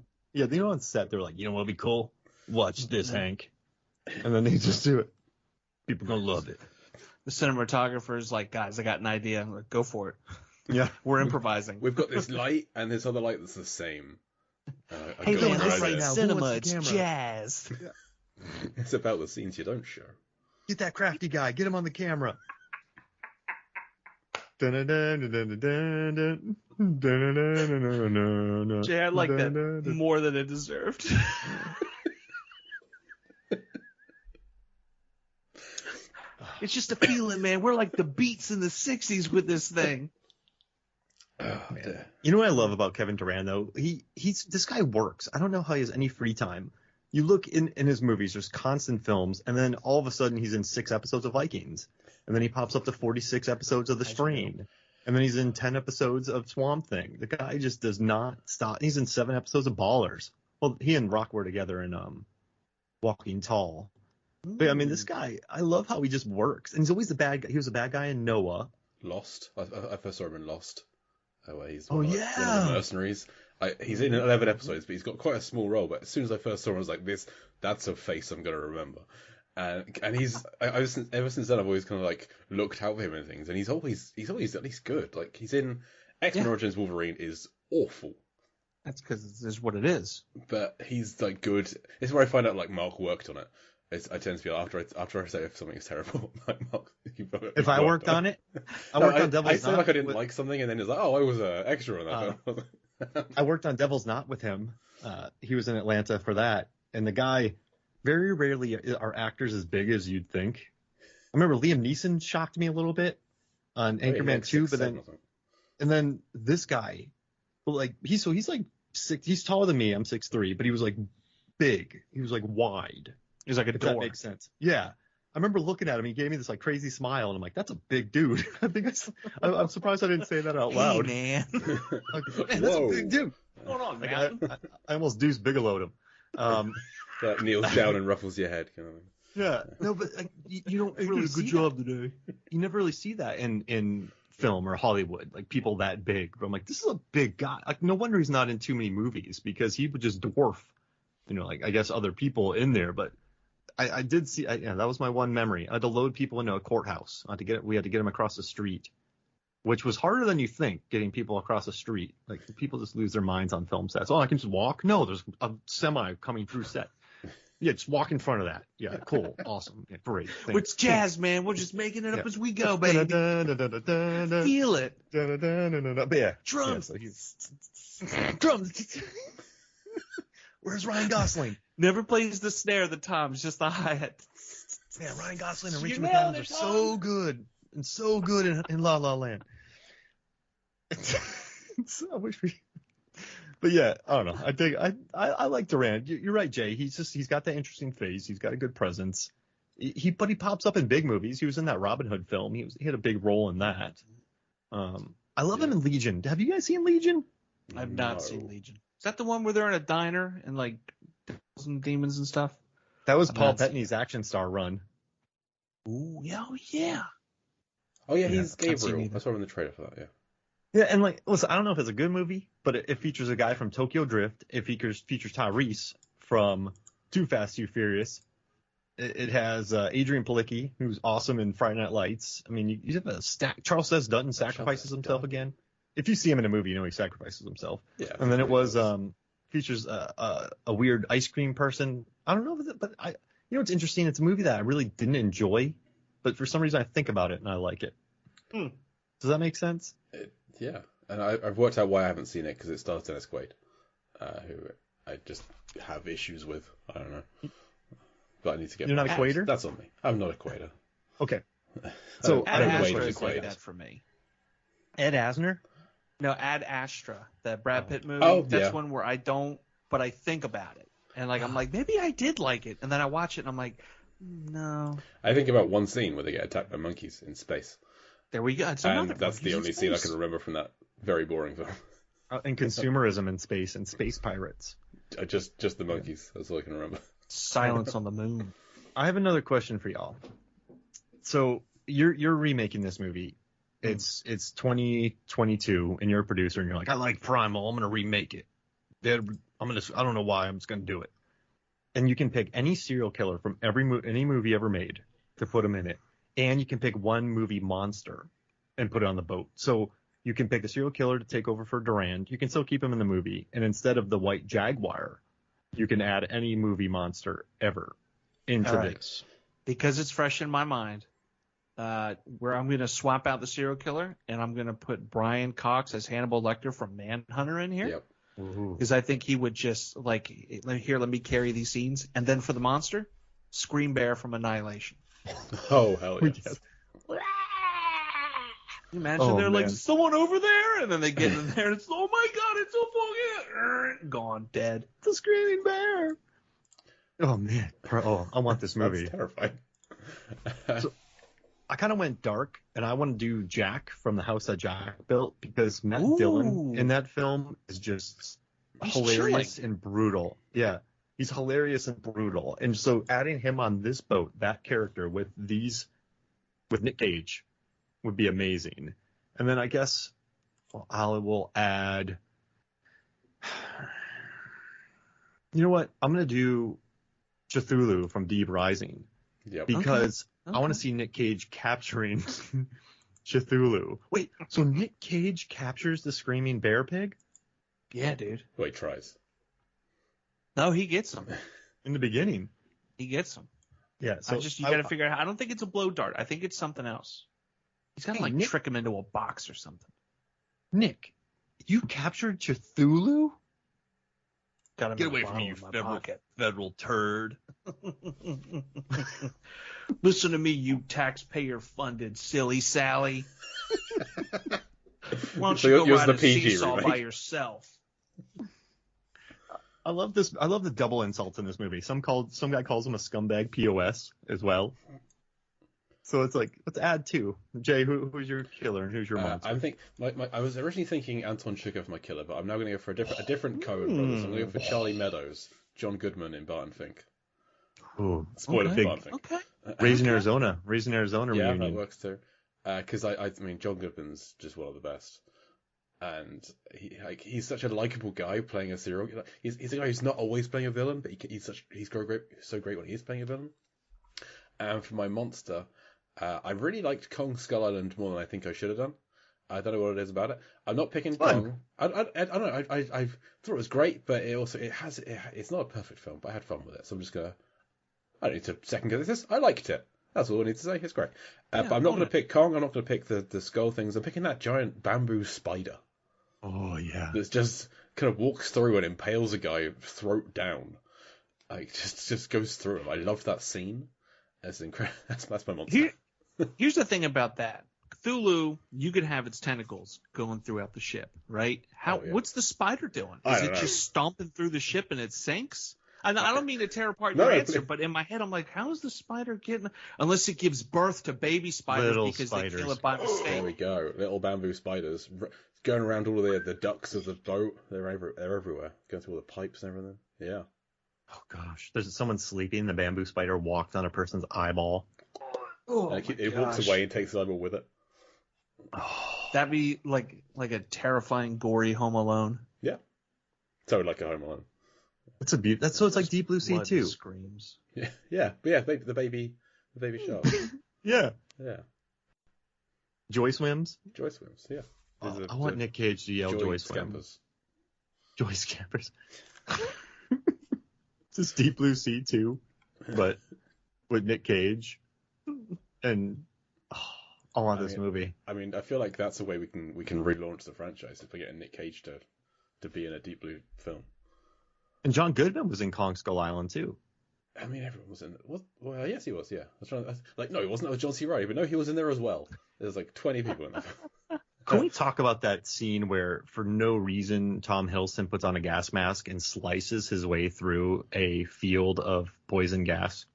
set, they're like, what'll be cool? Watch this, Hank. And then they just do it. People gonna love it. The cinematographer's like, guys, I got an idea. I'm like, go for it. Yeah. We're improvising. We've got this light and this other light that's the same. I Hey, go man, right this there. ain't now. Who cinema. wants It's the camera? jazz. It's about the scenes you don't show. Get that crafty guy. Get him on the camera. Dun-dun-dun-dun-dun-dun-dun. Dun-dun-dun-dun-dun-dun-dun. Jay, I like that Dun-dun-dun. more than it deserved. It's just a feeling, man. We're like the Beats in the 60s with this thing. Oh, dear. You know what I love about Kevin Durant though? This guy works. I don't know how he has any free time. You look in his movies, there's constant films, and then all of a sudden he's in 6 episodes of Vikings, and then he pops up to 46 episodes of The Strain, and then he's in 10 episodes of Swamp Thing. The guy just does not stop. He's in 7 episodes of Ballers. Well, he and Rock were together in Walking Tall. But I mean, this guy, I love how he just works, and he's always the bad guy. He was a bad guy in Noah. Lost. I first saw him in Lost. where he's Oh, one of yeah. the mercenaries. He's in 11 episodes, but he's got quite a small role. But as soon as I first saw him, I was like, that's a face I'm gonna remember. And ever since then I've always kind of like looked out for him and things, and he's always at least good. Like he's in X-Men Origins Wolverine is awful. That's because this is what it is. But he's like good. It's where I find out like Mark worked on it. I tend to feel after I say if something is terrible, like Mark. If I worked on it, I No, worked on Devil's I say Knot. like I didn't like something, and then it's like, oh, I was an extra on that film. I worked on Devil's Knot with him. He was in Atlanta for that, and the guy. Very rarely are actors as big as you'd think. I remember Liam Neeson shocked me a little bit on Anchorman 2, but then this guy, well, like he's like he's taller than me. I'm 6'3", but he was like big. He was like wide. He was like a door. That makes sense. Yeah. I remember looking at him. He gave me this like crazy smile, and I'm like, "That's a big dude." I'm surprised I didn't say that out loud. Hey, man. Like, man, that's a big dude. What's going on, Like, man? I almost Deuce Bigelow'd him. That kneels down and ruffles your head, kind of thing. Yeah, no, but like, you don't really see good job today. You never really see that in film or Hollywood, like people that big. But I'm like, this is a big guy. Like, no wonder he's not in too many movies because he would just dwarf, like I guess other people in there. But I did see, that was my one memory. I had to load people into a courthouse. We had to get them across the street, which was harder than you think. Getting people across the street, like people just lose their minds on film sets. Oh, I can just walk. No, there's a semi coming through set. Yeah, just walk in front of that. Yeah, cool, awesome, yeah, great. It's jazz, man. We're just making it up as we go, baby. Feel it. But yeah, Drums. Drums. Where's Ryan Gosling? Never plays the snare the toms, just the hi-hat. Yeah, Ryan Gosling and Rachel McAdams are so good and so good in La La Land. I wish we. But yeah, I don't know. I like Durant. You're right, Jay. He's got that interesting face. He's got a good presence. But he pops up in big movies. He was in that Robin Hood film. He had a big role in that. I love him in Legion. Have you guys seen Legion? I've not seen Legion. Is that the one where they're in a diner and like devils and demons and stuff? That was Paul Bettany's action star run. Ooh, yeah, oh yeah. Oh yeah, he's Gabriel. I saw him in the trailer for that. Yeah. Yeah, and like, listen, I don't know if it's a good movie, but it features a guy from Tokyo Drift. It features Tyrese from Too Fast, Too Furious. It has Adrian Palicki, who's awesome in Friday Night Lights. I mean, you have a stack. Charles S. Dutton sacrifices himself again. If you see him in a movie, you know he sacrifices himself. Yeah. And then it was features a weird ice cream person. I don't know, but it's interesting. It's a movie that I really didn't enjoy, but for some reason I think about it and I like it. Does that make sense? Yeah, and I've worked out why I haven't seen it because it stars Dennis Quaid, who I just have issues with. I don't know, but I need to get. You're not a Quader? That's on me. I'm not a Quader. Okay. So Ad Astra Astra is like that for me. Ed Asner? No, Ad Astra, the Brad Pitt movie. Oh, That's yeah. one where I don't, but I think about it, and like I'm like maybe I did like it, and then I watch it and I'm like, no. I think about one scene where they get attacked by monkeys in space. There we go. It's And another that's the only scene I can remember from that very boring film. And consumerism in space and space pirates. Just the monkeys. That's all I can remember. Silence on the Moon. I have another question for y'all. So you're remaking this movie. It's 2022, and you're a producer, and you're like, I like Primal. I'm gonna remake it. I don't know why. I'm just gonna do it. And you can pick any serial killer from any movie ever made to put him in it. And you can pick one movie monster and put it on the boat. So you can pick a serial killer to take over for Durand. You can still keep him in the movie. And instead of the white jaguar, you can add any movie monster ever into this. Because it's fresh in my mind, where I'm going to swap out the serial killer and I'm going to put Brian Cox as Hannibal Lecter from Manhunter in here. Yep. Because I think he would just like, let me carry these scenes. And then for the monster, Scream Bear from Annihilation. Oh, hell yes. Yes. Imagine they're like, someone over there, and then they get in there, and it's, oh my god, it's so fucking gone, dead. The screaming bear. Oh man, I want this movie. That's terrifying. So, I kind of went dark, and I want to do Jack from the House that Jack built because Matt Dillon in that film is just hilarious and brutal. Yeah. He's hilarious and brutal. And so adding him on this boat, that character with Nick Cage would be amazing. And then I guess I will add. You know what? I'm gonna do Cthulhu from Deep Rising Yep. because Okay. I want to see Nick Cage capturing Cthulhu. Wait, so Nick Cage captures the screaming bear pig Yeah, dude. Well, he tries. No, he gets them. in the beginning? He gets them. Yeah. So You got to figure out. I don't think it's a blow dart. I think it's something else. He's got to Hey, Nick- trick him into a box or something. Nick, you captured Cthulhu? Got him Get in a away from bottle me, you in my federal, pocket. federal turd. Listen to me, you taxpayer-funded silly Sally. Why don't So you go yours ride the a PG seesaw remake? by yourself? I love this. I love the double insults in this movie. Some guy calls him a scumbag POS as well. So it's like, let's add two. Jay, who's your killer and who's your monster? I was originally thinking Anton Chekhov, my killer, but I'm now going to go for a different Coen brothers. I'm going to go for Charlie Meadows, John Goodman in Barton Fink. Ooh, Spoiler okay. for Barton Fink. Okay. Raising Arizona Yeah, reunion. that works too. Because I mean, John Goodman's just one of the best, and he's such a likable guy playing a serial. He's a guy who's not always playing a villain, but he's so great when he's playing a villain. And for my monster, I really liked Kong Skull Island more than I think I should have done. I don't know what it is about it. I'm not picking Kong. I don't know. I thought it was great, but it's not a perfect film, but I had fun with it. So I'm just gonna. I don't need to second guess this. I liked it. That's all I need to say. It's great. But I'm not going to pick Kong. I'm not going to pick the skull things. I'm picking that giant bamboo spider. Oh yeah. That just kind of walks through and impales a guy throat down. Like just goes through him. I love that scene. That's incredible. That's my monster. Here's the thing about that. Cthulhu, you could have its tentacles going throughout the ship, right? What's the spider doing? Is it just stomping through the ship and it sinks? And I don't mean to tear apart your answer, but in my head, I'm like, how is the spider getting... Unless it gives birth to baby spiders because they kill it by mistake. There we go. Little bamboo spiders. Going around all of the ducts of the boat. They're everywhere. Going through all the pipes and everything. Yeah. Oh, gosh. There's someone sleeping. The bamboo spider walked on a person's eyeball. Oh, it walks away and takes the eyeball with it. Oh. That'd be like a terrifying, gory Home Alone. Yeah. So like a Home Alone. That's a beauty. So it's like Deep Blue Sea too. Screams. Yeah. But yeah, the baby shark. Yeah. Yeah. Joy swims. Joy swims. Yeah. I want Nick Cage to yell Joy Scampers. Joy Scampers. It's Deep Blue Sea too, but with Nick Cage. And I want this movie. I mean, I feel like that's a way we can relaunch the franchise if we're getting Nick Cage to be in a Deep Blue film. And John Goodman was in Kong Skull Island too. I mean, everyone was in it. Well, yes, he was. Yeah, no, he wasn't. That was John C. Reilly, but no, he was in there as well. There's like 20 people in there. Can we talk about that scene where, for no reason, Tom Hiddleston puts on a gas mask and slices his way through a field of poison gas?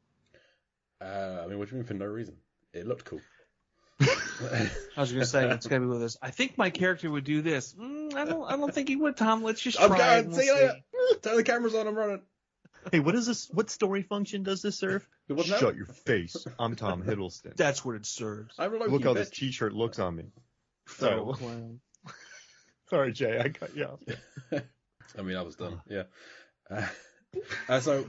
I mean, what do you mean for no reason? It looked cool. I was going to say, it's going to be with this. I think my character would do this. I don't think he would, Tom. Let's just try it. See you later. Turn the cameras on. I'm running. Hey, what is this? What story function does this serve? Shut Shut your face. I'm Tom Hiddleston. That's what it serves. Look how this t-shirt looks on me. So, sorry, Jay, I cut you off. I mean, I was done. Yeah. So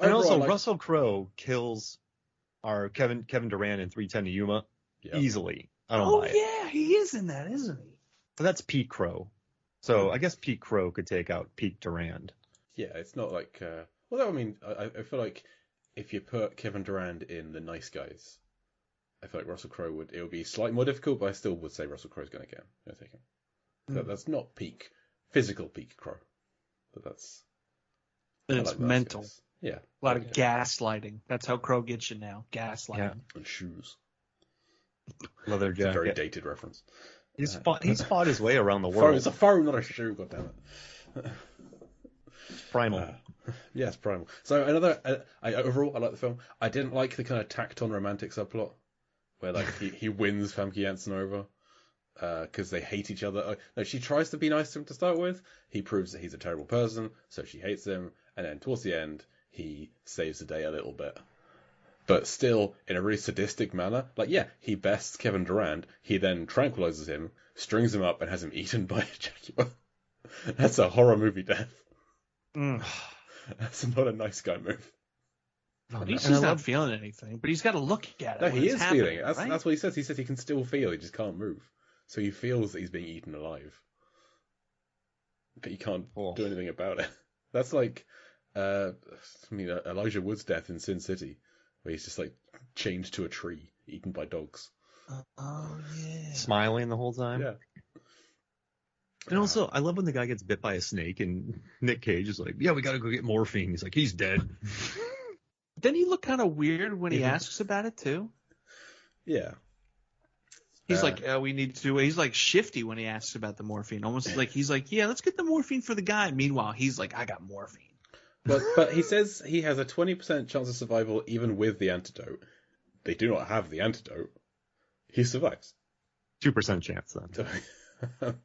and also Russell Crowe kills our Kevin Durant in 3:10 to Yuma easily. I don't buy it. Oh yeah, he is in that, isn't he? But that's Pete Crow. So I guess Pete Crow could take out Pete Durant. Yeah, it's not like. Well, I mean, I feel like if you put Kevin Durant in The Nice Guys, I feel like Russell Crowe it would be slightly more difficult, but I still would say Russell Crowe's going to get him. I take him. That's not physical peak Crowe, but that's. It's like mental. Yeah. A lot of gaslighting. That's how Crow gets you now. Gaslighting. Yeah. And shoes. Leather jacket. It's a very dated reference. He's fought his way around the world. It's a phone, not a shoe. God damn it. Primal. Yes, Primal. So overall, I like the film. I didn't like the kind of tacked on romantic subplot where like he wins Famke Janssen over because they hate each other. No, she tries to be nice to him to start with. He proves that he's a terrible person, so she hates him. And then towards the end, he saves the day a little bit. but still in a really sadistic manner. Like, yeah, he bests Kevin Durant, he then tranquilizes him, strings him up, and has him eaten by a jaguar. That's a horror movie death. That's not a nice guy move. At least he's not feeling anything, but he's got to look at it. No, he is feeling it. Right? That's what he says. He says he can still feel, he just can't move. So he feels that he's being eaten alive. But he can't do anything about it. That's like, Elijah Wood's death in Sin City, where he's just like chained to a tree, eaten by dogs. Oh yeah. Smiling the whole time. Yeah. And also, I love when the guy gets bit by a snake and Nick Cage is like, "Yeah, we got to go get morphine." He's like, "He's dead." Didn't he look kind of weird when he asks about it too? Yeah. He's like, we need to. He's like shifty when he asks about the morphine. Almost like he's like, yeah, let's get the morphine for the guy. Meanwhile, he's like, I got morphine. But he says he has a 20% chance of survival even with the antidote. They do not have the antidote. He survives. 2% chance then.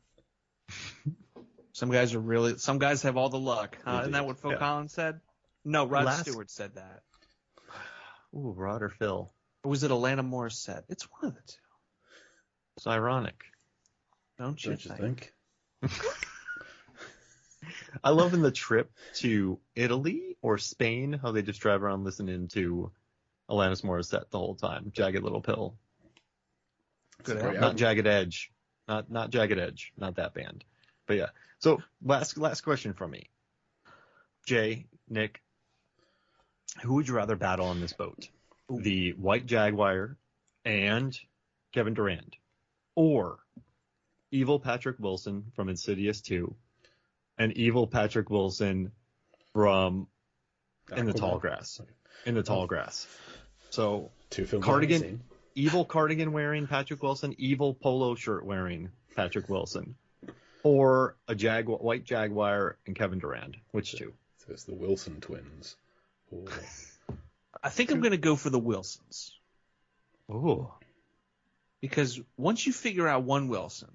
Some guys have all the luck. Isn't that what Phil Collins said? No, Rod Stewart said that. Ooh, Rod or Phil? Or was it Alanis Morissette? It's one of the two. It's ironic. Don't you think? I love in the trip to Italy or Spain how they just drive around listening to Alanis Morissette the whole time. Jagged Little Pill. Good. Not Jagged Edge. Not Jagged Edge. Not that band. But yeah. So last question from me. Jay, Nick, who would you rather battle on this boat? Ooh. The White Jaguar and Kevin Durant, or evil Patrick Wilson from Insidious 2 and evil Patrick Wilson from In the Tall Grass. In the Tall Grass. So evil cardigan wearing Patrick Wilson, evil polo shirt wearing Patrick Wilson, or a White Jaguar and Kevin Durant. Which two? So it's the Wilson twins. Ooh. I think I'm going to go for the Wilsons. Oh. Because once you figure out one Wilson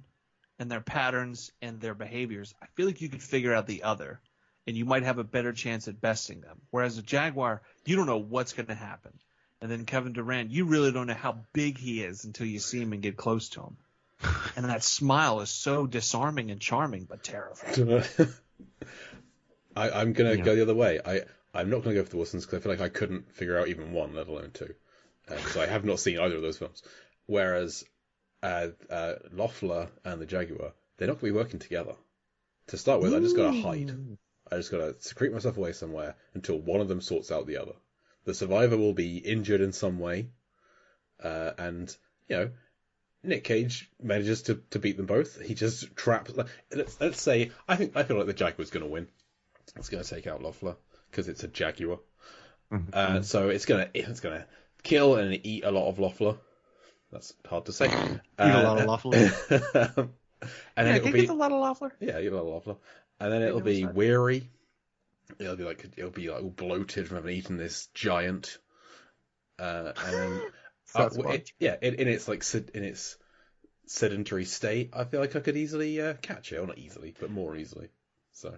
and their patterns and their behaviors, I feel like you could figure out the other, and you might have a better chance at besting them. Whereas a Jaguar, you don't know what's going to happen. And then Kevin Durant, you really don't know how big he is until you see him and get close to him. And that smile is so disarming and charming, but terrifying. I'm going to go the other way. I'm not going to go for the Wilsons because I feel like I couldn't figure out even one, let alone two. So I have not seen either of those films. Whereas Loeffler and the Jaguar, they're not going to be working together. To start with, I just got to hide. I just got to secrete myself away somewhere until one of them sorts out the other. The survivor will be injured in some way, and Nick Cage manages to beat them both. He just traps. Let's say I feel like the Jaguar's going to win. It's going to take out Loeffler because it's a Jaguar. Mm-hmm. So it's going to kill and eat a lot of Loeffler. That's hard to say. Eat a lot of Loeffler. And then it'll be a lot of Loeffler. Yeah, eat a lot of Loeffler. And then it'll be weary. It'll be all bloated from having eaten this giant. And then in its sedentary state, I feel like I could easily catch it, or not easily, but more easily. So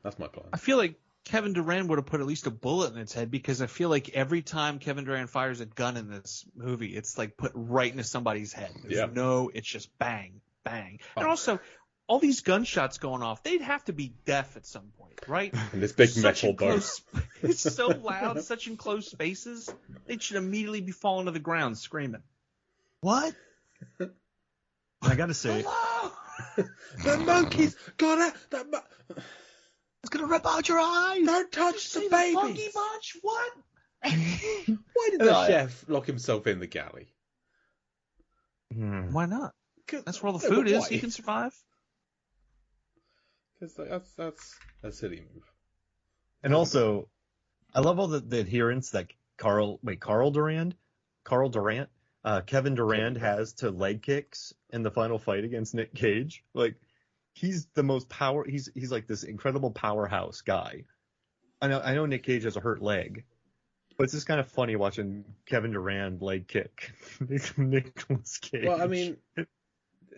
that's my plan. I feel like Kevin Durant would have put at least a bullet in its head, because I feel like every time Kevin Durant fires a gun in this movie, it's like put right into somebody's head. It's just bang, bang. And also, all these gunshots going off, they'd have to be deaf at some point, right? And this big metal bow. It's so loud, such in close spaces, they should immediately be falling to the ground screaming. What? I gotta say, the monkey's got it. It's gonna rip out your eyes. Don't touch the baby. Monkey bunch? What? Why did the chef lock himself in the galley? Why not? That's where all the food is. He can survive. Because that's a silly move. And also, I love all the adherence that Kevin Durant has to leg kicks in the final fight against Nick Cage. Like, he's the most he's like this incredible powerhouse guy. I know Nick Cage has a hurt leg, but it's just kind of funny watching Kevin Durant leg kick Nicolas Cage. Well, I mean,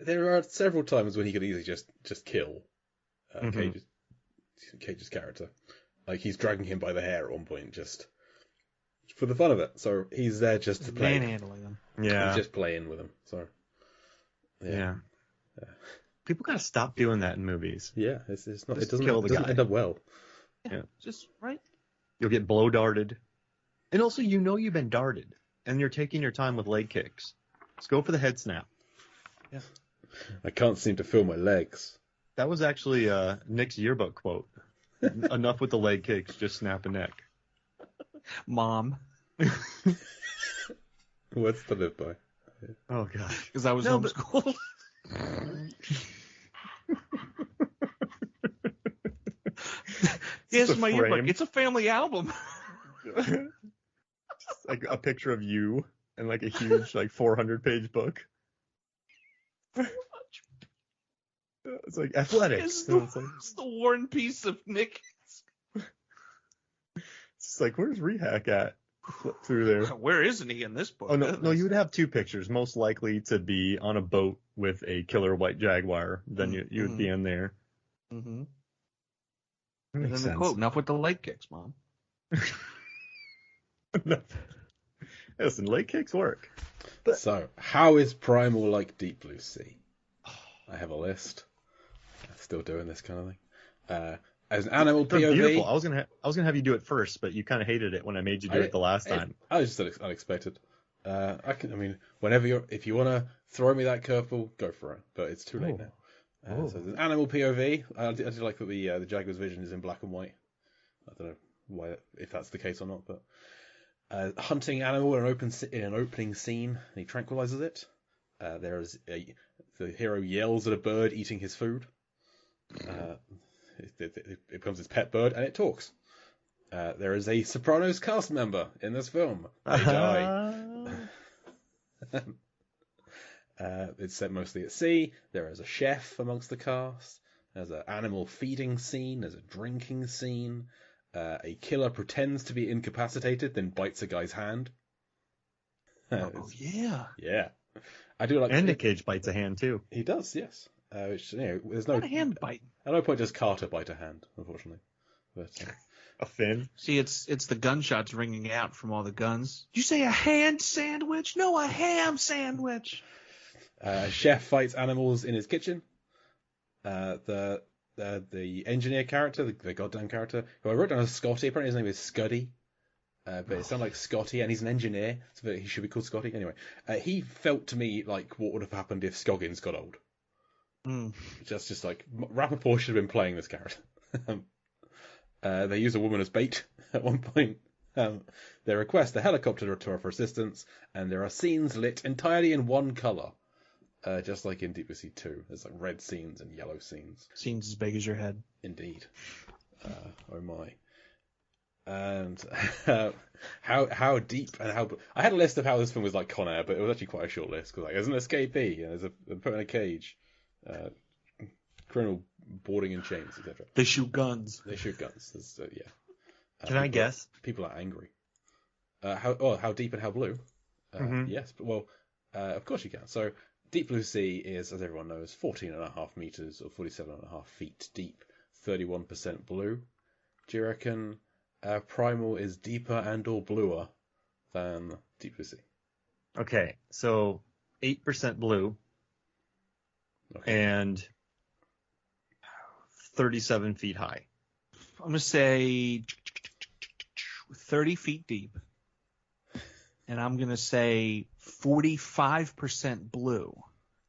there are several times when he could easily just kill Cage's character. Like, he's dragging him by the hair at one point, just for the fun of it. So he's there just to play. Manhandling them. Yeah. He's just playing with them. So Yeah. People gotta stop doing that in movies. Yeah, it's not. Just It doesn't, kill the it doesn't guy. end up well. Yeah. Just right. You'll get blow darted. And also, you've been darted, and you're taking your time with leg kicks. Just go for the head snap. Yeah. I can't seem to feel my legs. That was actually Nick's yearbook quote. Enough with the leg kicks, just snap a neck. Mom. What's to live by? Oh gosh. Because I was homeschooled. Here's my yearbook. It's a family album. Like a picture of you and like a huge 400-page book. It's like athletics. It's the War and Peace of Nick. It's like, where's Rehack at? Flip through there. Where isn't he in this book? Oh no, you would have two pictures, most likely to be on a boat with a killer white jaguar. Then you would be in there. Mm-hmm. That makes And then sense. the quote, enough with the leg kicks, Mom. Listen, leg kicks work. So, how is Primal like Deep Blue Sea? I have a list. I'm still doing this kind of thing. As an animal They're POV, beautiful. I was gonna have you do it first, but you kind of hated it when I made you do it the last time. I was just unexpected. Whenever if you want to throw me that curveball, go for it. But it's too late now. So there's animal POV. I do like that the Jaguar's vision is in black and white. I don't know if that's the case or not, but hunting animal in an opening scene, and he tranquilizes it. The hero yells at a bird eating his food. It becomes his pet bird, and it talks. There is a Sopranos cast member in this film. They die. It's set mostly at sea. There is a chef amongst the cast. There's an animal feeding scene. There's a drinking scene. A killer pretends to be incapacitated, then bites a guy's hand. Oh yeah. Yeah. I do like. And Nick Cage bites a hand too. He does, yes. Which there's no Not a hand bite. At no point does Carter bite a hand, unfortunately. But A fin. See, it's the gunshots ringing out from all the guns. Did you say a hand sandwich? No, a ham sandwich. A chef fights animals in his kitchen. The engineer character, the goddamn character, who I wrote down as Scotty. Apparently his name is Scuddy. But it sounds like Scotty, and he's an engineer, so he should be called Scotty. Anyway, he felt to me like what would have happened if Scoggins got old. Just like Rappaport should have been playing this character. They use a woman as bait at one point. They request a helicopter to offer assistance, and there are scenes lit entirely in one colour. Just like in Deep Blue Sea 2. There's like red scenes and yellow scenes. Scenes as big as your head. Indeed. Oh my. And how deep and how... I had a list of how this film was like Con Air, but it was actually quite a short list. Because there's an escapee, and they're put in a cage. Criminal boarding in chains, etc. They shoot guns. They shoot guns. Yeah. Can I guess? People are angry. How deep and how blue? Yes, but of course you can. So Deep Blue Sea is, as everyone knows, 14.5 meters or 47.5 feet deep, 31% blue. Do you reckon Primal is deeper and or bluer than Deep Blue Sea? Okay, so 8% blue and 37 feet high. I'm gonna say 30 feet deep, and I'm gonna say 45% blue,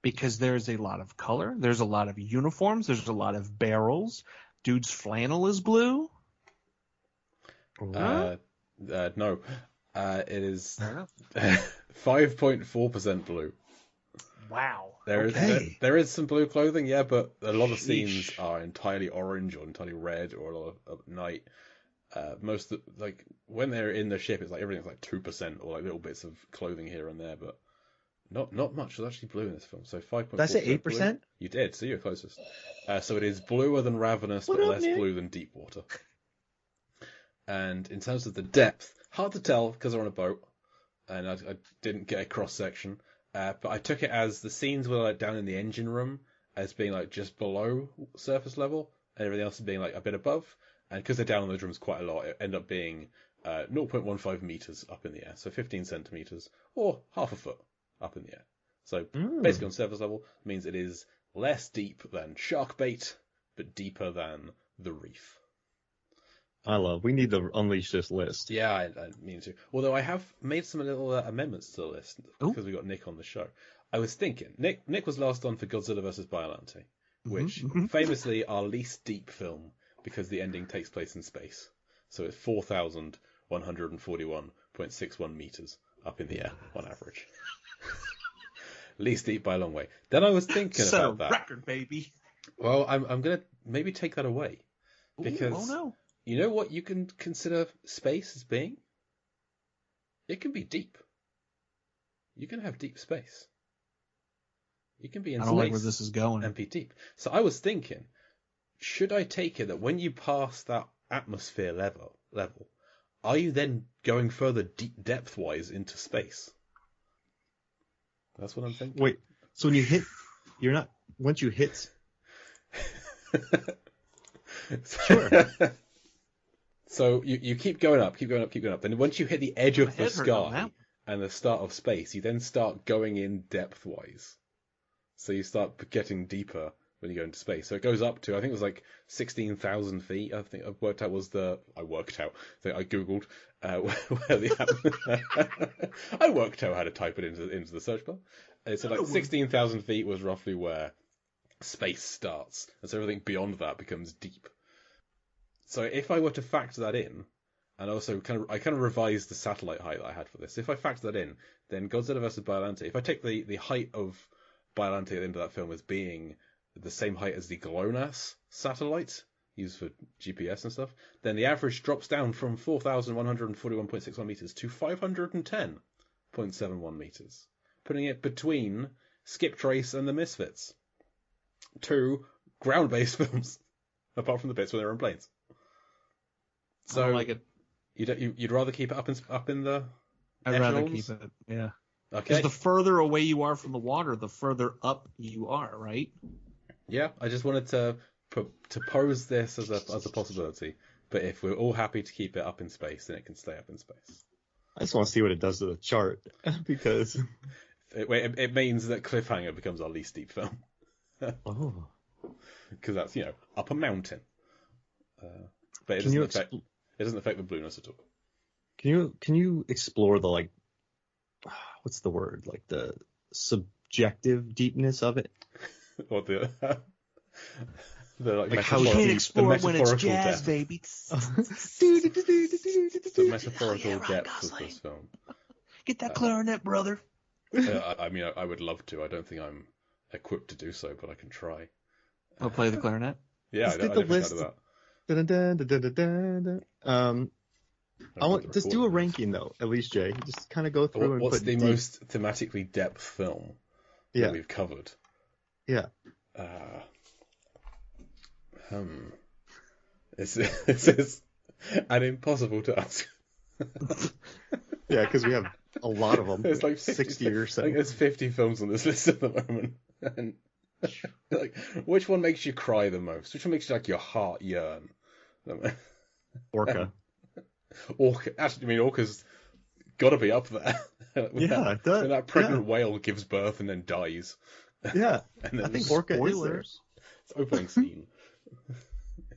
because there's a lot of color, there's a lot of uniforms, there's a lot of barrels. Dude's flannel is blue. No, it is 5.4% blue. Wow. There is some blue clothing, yeah, but a lot of scenes are entirely orange or entirely red or a lot of night. Most like when they're in the ship, it's like everything's like 2% or like little bits of clothing here and there, but not much. There's actually blue in this film. So 5.4%. Did I say 8%? You did, so you're closest. So it is bluer than Ravenous, but less blue than Deepwater. And in terms of the depth, hard to tell because they're on a boat, and I didn't get a cross section. But I took it as the scenes were like down in the engine room as being like just below surface level, and everything else being like a bit above. And because they're down in those rooms quite a lot, it ended up being 0.15 meters up in the air, so 15 centimeters, or half a foot up in the air. So basically on surface level means it is less deep than shark bait, but deeper than the reef. We need to unleash this list. Yeah, I mean to. Although I have made some little amendments to the list because we got Nick on the show. I was thinking, Nick was last on for Godzilla vs. Biollante, which famously our least deep film because the ending takes place in space. So it's 4,141.61 meters up in the air on average. Least deep by a long way. Then I was thinking about that. Record, baby. Well, I'm gonna maybe take that away because oh no. You know what you can consider space as being? It can be deep. You can have deep space. You can be in space. I don't like where this is going. And be deep. So I was thinking, should I take it that when you pass that atmosphere level, are you then going further depth-wise into space? That's what I'm thinking. Wait, so when you hit, once you hit... Sure. So you keep going up. Then once you hit the edge of the sky and the start of space, you then start going in depth-wise. So you start getting deeper when you go into space. So it goes up to, I think it was like 16,000 feet. I think I worked out. I Googled where the I worked out how to type it into the search bar. And so like 16,000 feet was roughly where space starts. And so everything beyond that becomes deep. So if I were to factor that in, and also I kind of revised the satellite height that I had for this. If I factor that in, then Godzilla vs. Biollante, if I take the height of Biollante at the end of that film as being the same height as the GLONASS satellite used for GPS and stuff, then the average drops down from 4,141.61 meters to 510.71 meters, putting it between Skip Trace and The Misfits. Two ground-based films, apart from the bits where they're in planes. So I don't like it. You'd rather keep it up in the I'd echelons? rather keep it, yeah. Okay. Because the further away you are from the water, the further up you are, right? Yeah, I just wanted to pose this as a possibility. But if we're all happy to keep it up in space, then it can stay up in space. I just want to see what it does to the chart because it means that Cliffhanger becomes our least deep film. Oh, because that's up a mountain. But it doesn't affect the blueness at all. Can you explore the what's the word, like the subjective deepness of it? Or the how you can't explore it when it's jazz, depth. baby. The metaphorical depth of this film. Get that clarinet, brother. I mean, I would love to. I don't think I'm equipped to do so, but I can try. I'll play the clarinet. Yeah, I definitely know that. Just do a ranking though, at least, Jay. Just kind of go through and what's put the most thematically depth film that we've covered? Yeah. This is an impossible task. Yeah, because we have a lot of them. There's like 60 or so. I think there's 50 films on this list at the moment. And which one makes you cry the most? Which one makes your heart yearn? Orca. Actually, I mean, Orca's got to be up there. Yeah, it does. When that pregnant whale gives birth and then dies. Yeah, and then I think Orca is there. It's opening scene.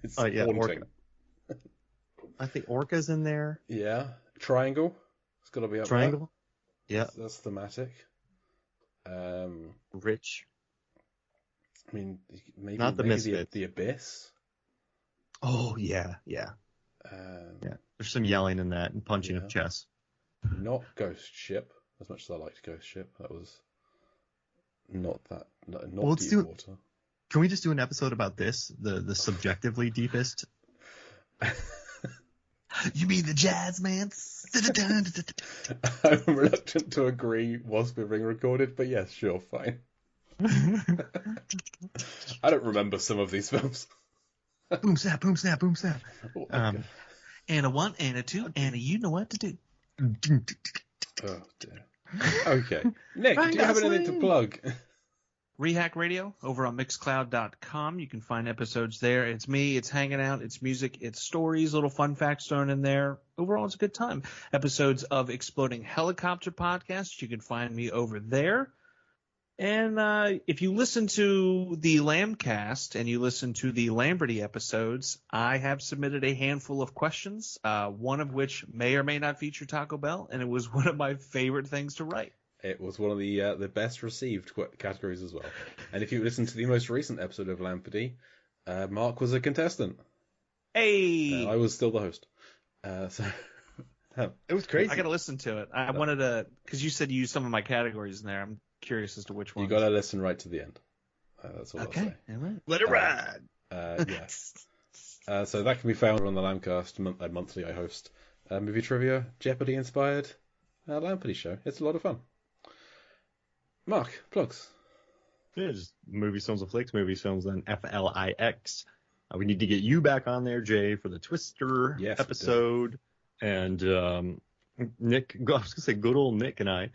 It's haunting. Orca. I think Orca's in there. Yeah, Triangle. It's got to be up Triangle. There. Yeah, that's thematic. Rich. I mean, maybe not the Misfits. The Abyss. Oh yeah. Yeah. There's some yelling in that and punching of chess. Not Ghost Ship, as much as I liked Ghost Ship. That was not deep water. Can we just do an episode about this? The subjectively deepest. You mean the jazz man? I'm reluctant to agree whilst we're being recorded, but yes, sure, fine. I don't remember some of these films. Boom snap, boom snap, boom snap. And a 1 and a 2 and a you know what to do. Oh dear. Okay, Nick, do you have anything to plug? Rehack Radio over on Mixcloud.com. You can find episodes there. It's me. It's hanging out. It's music. It's stories. Little fun facts thrown in there. Overall, it's a good time. Episodes of Exploding Helicopter Podcast. You can find me over there. And if you listen to the Lambcast and you listen to the Lamberty episodes, I have submitted a handful of questions, one of which may or may not feature Taco Bell, and it was one of my favorite things to write. It was one of the best received categories as well. And if you listen to the most recent episode of Lamberty, Mark was a contestant. Hey! I was still the host. It was crazy. I got to listen to it. I wanted to, because you said you used some of my categories in there. I'm curious as to which one. You got to listen right to the end. That's all I'll say. All right. Let it ride. Yeah. So that can be found on the Lambcast monthly. I host movie trivia, Jeopardy inspired Lamberty show. It's a lot of fun. Mark, plugs. Yeah, just movies, films, and flicks. Movies, films, and FLIX. We need to get you back on there, Jay, for the Twister episode. And Nick, I was going to say good old Nick and I,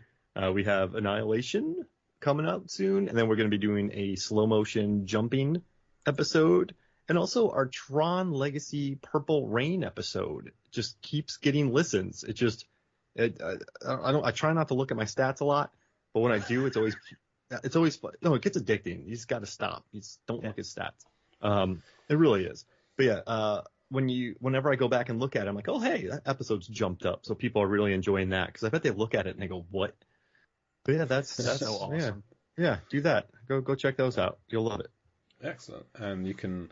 we have Annihilation coming up soon. And then we're going to be doing a slow motion jumping episode. And also our Tron Legacy Purple Rain episode just keeps getting listens. I try not to look at my stats a lot, but when I do, it's always it gets addicting. You just got to stop. You just don't look at stats. It really is. But yeah, whenever I go back and look at it, I'm like, oh, hey, that episode's jumped up. So people are really enjoying that because I bet they look at it and they go, what? But yeah, that's so awesome. Yeah, do that. Go check those out. You'll love it. Excellent. And you can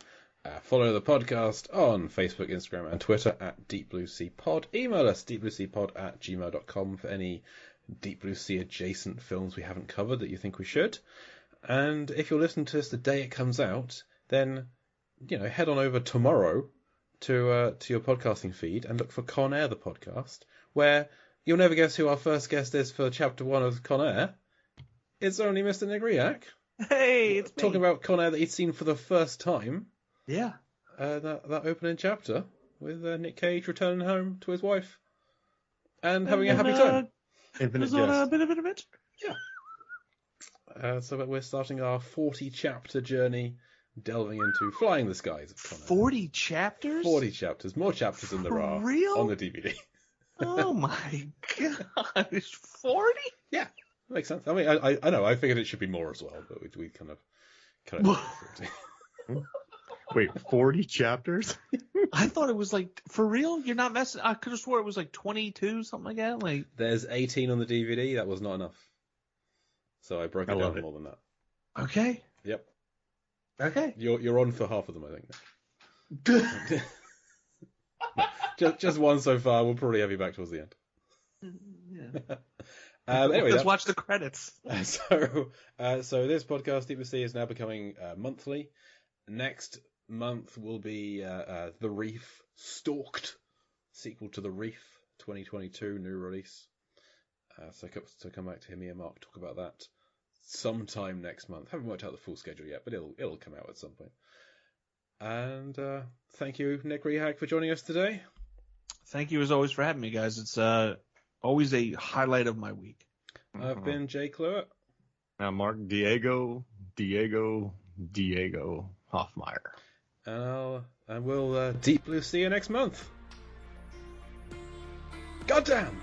follow the podcast on Facebook, Instagram, and Twitter at Deep Blue Sea Pod. Email us, deepblueseapod@gmail.com, for any Deep Blue Sea adjacent films we haven't covered that you think we should. And if you're listening to this the day it comes out, then head on over tomorrow to your podcasting feed and look for Con Air, the podcast, where you'll never guess who our first guest is for Chapter 1 of Con Air. It's only Mr. Nick Riak. Hey, it's talking me. about Con Air that he'd seen for the first time. Yeah. That opening chapter with Nick Cage returning home to his wife and having a happy time. Infinite on a bit of an adventure. Yeah. So we're starting our 40 chapter journey, delving into flying the skies of Con Air. 40 chapters? 40 chapters. More chapters than there are real? on the DVD. Oh my gosh. 40? Yeah. Makes sense. I mean, I know. I figured it should be more as well, but we kind of Wait, 40 chapters? I thought it was like, for real? You're not messing? I could have swore it was like 22, something like that. Like, there's 18 on the DVD. That was not enough. So I broke it down more than that. Okay. Yep. Okay. You're on for half of them, I think. just one so far. We'll probably have you back towards the end. Yeah. Anyway, let's watch the credits. So this podcast, Deep Blue Sea, is now becoming monthly. Next month will be The Reef Stalked, sequel to The Reef, 2022 new release. So come back to hear me and Mark talk about that sometime next month. Haven't worked out the full schedule yet, but it'll come out at some point. And thank you, Nick Rehack, for joining us today. Thank you as always for having me, guys. It's always a highlight of my week. I've been Jay Cluett. Mark Diego Hoffmeyer. And we'll Deep Blue see you next month. Goddamn!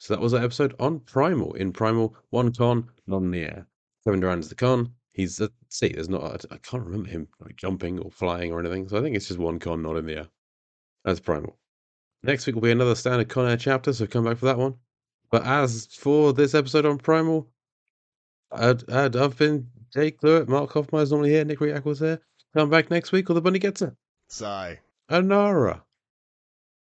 So that was our episode on Primal. In Primal, one con, not in the air. Kevin Durant's the con. He's there's not. I can't remember him like jumping or flying or anything. So I think it's just one con, not in the air. That's Primal. Next week will be another standard Con Air chapter, so come back for that one. But as for this episode on Primal, I've been Jake Cluett, Mark Hoffmeyer's normally here, Nick Riak was there. Come back next week or the bunny gets it. Sigh. Anara.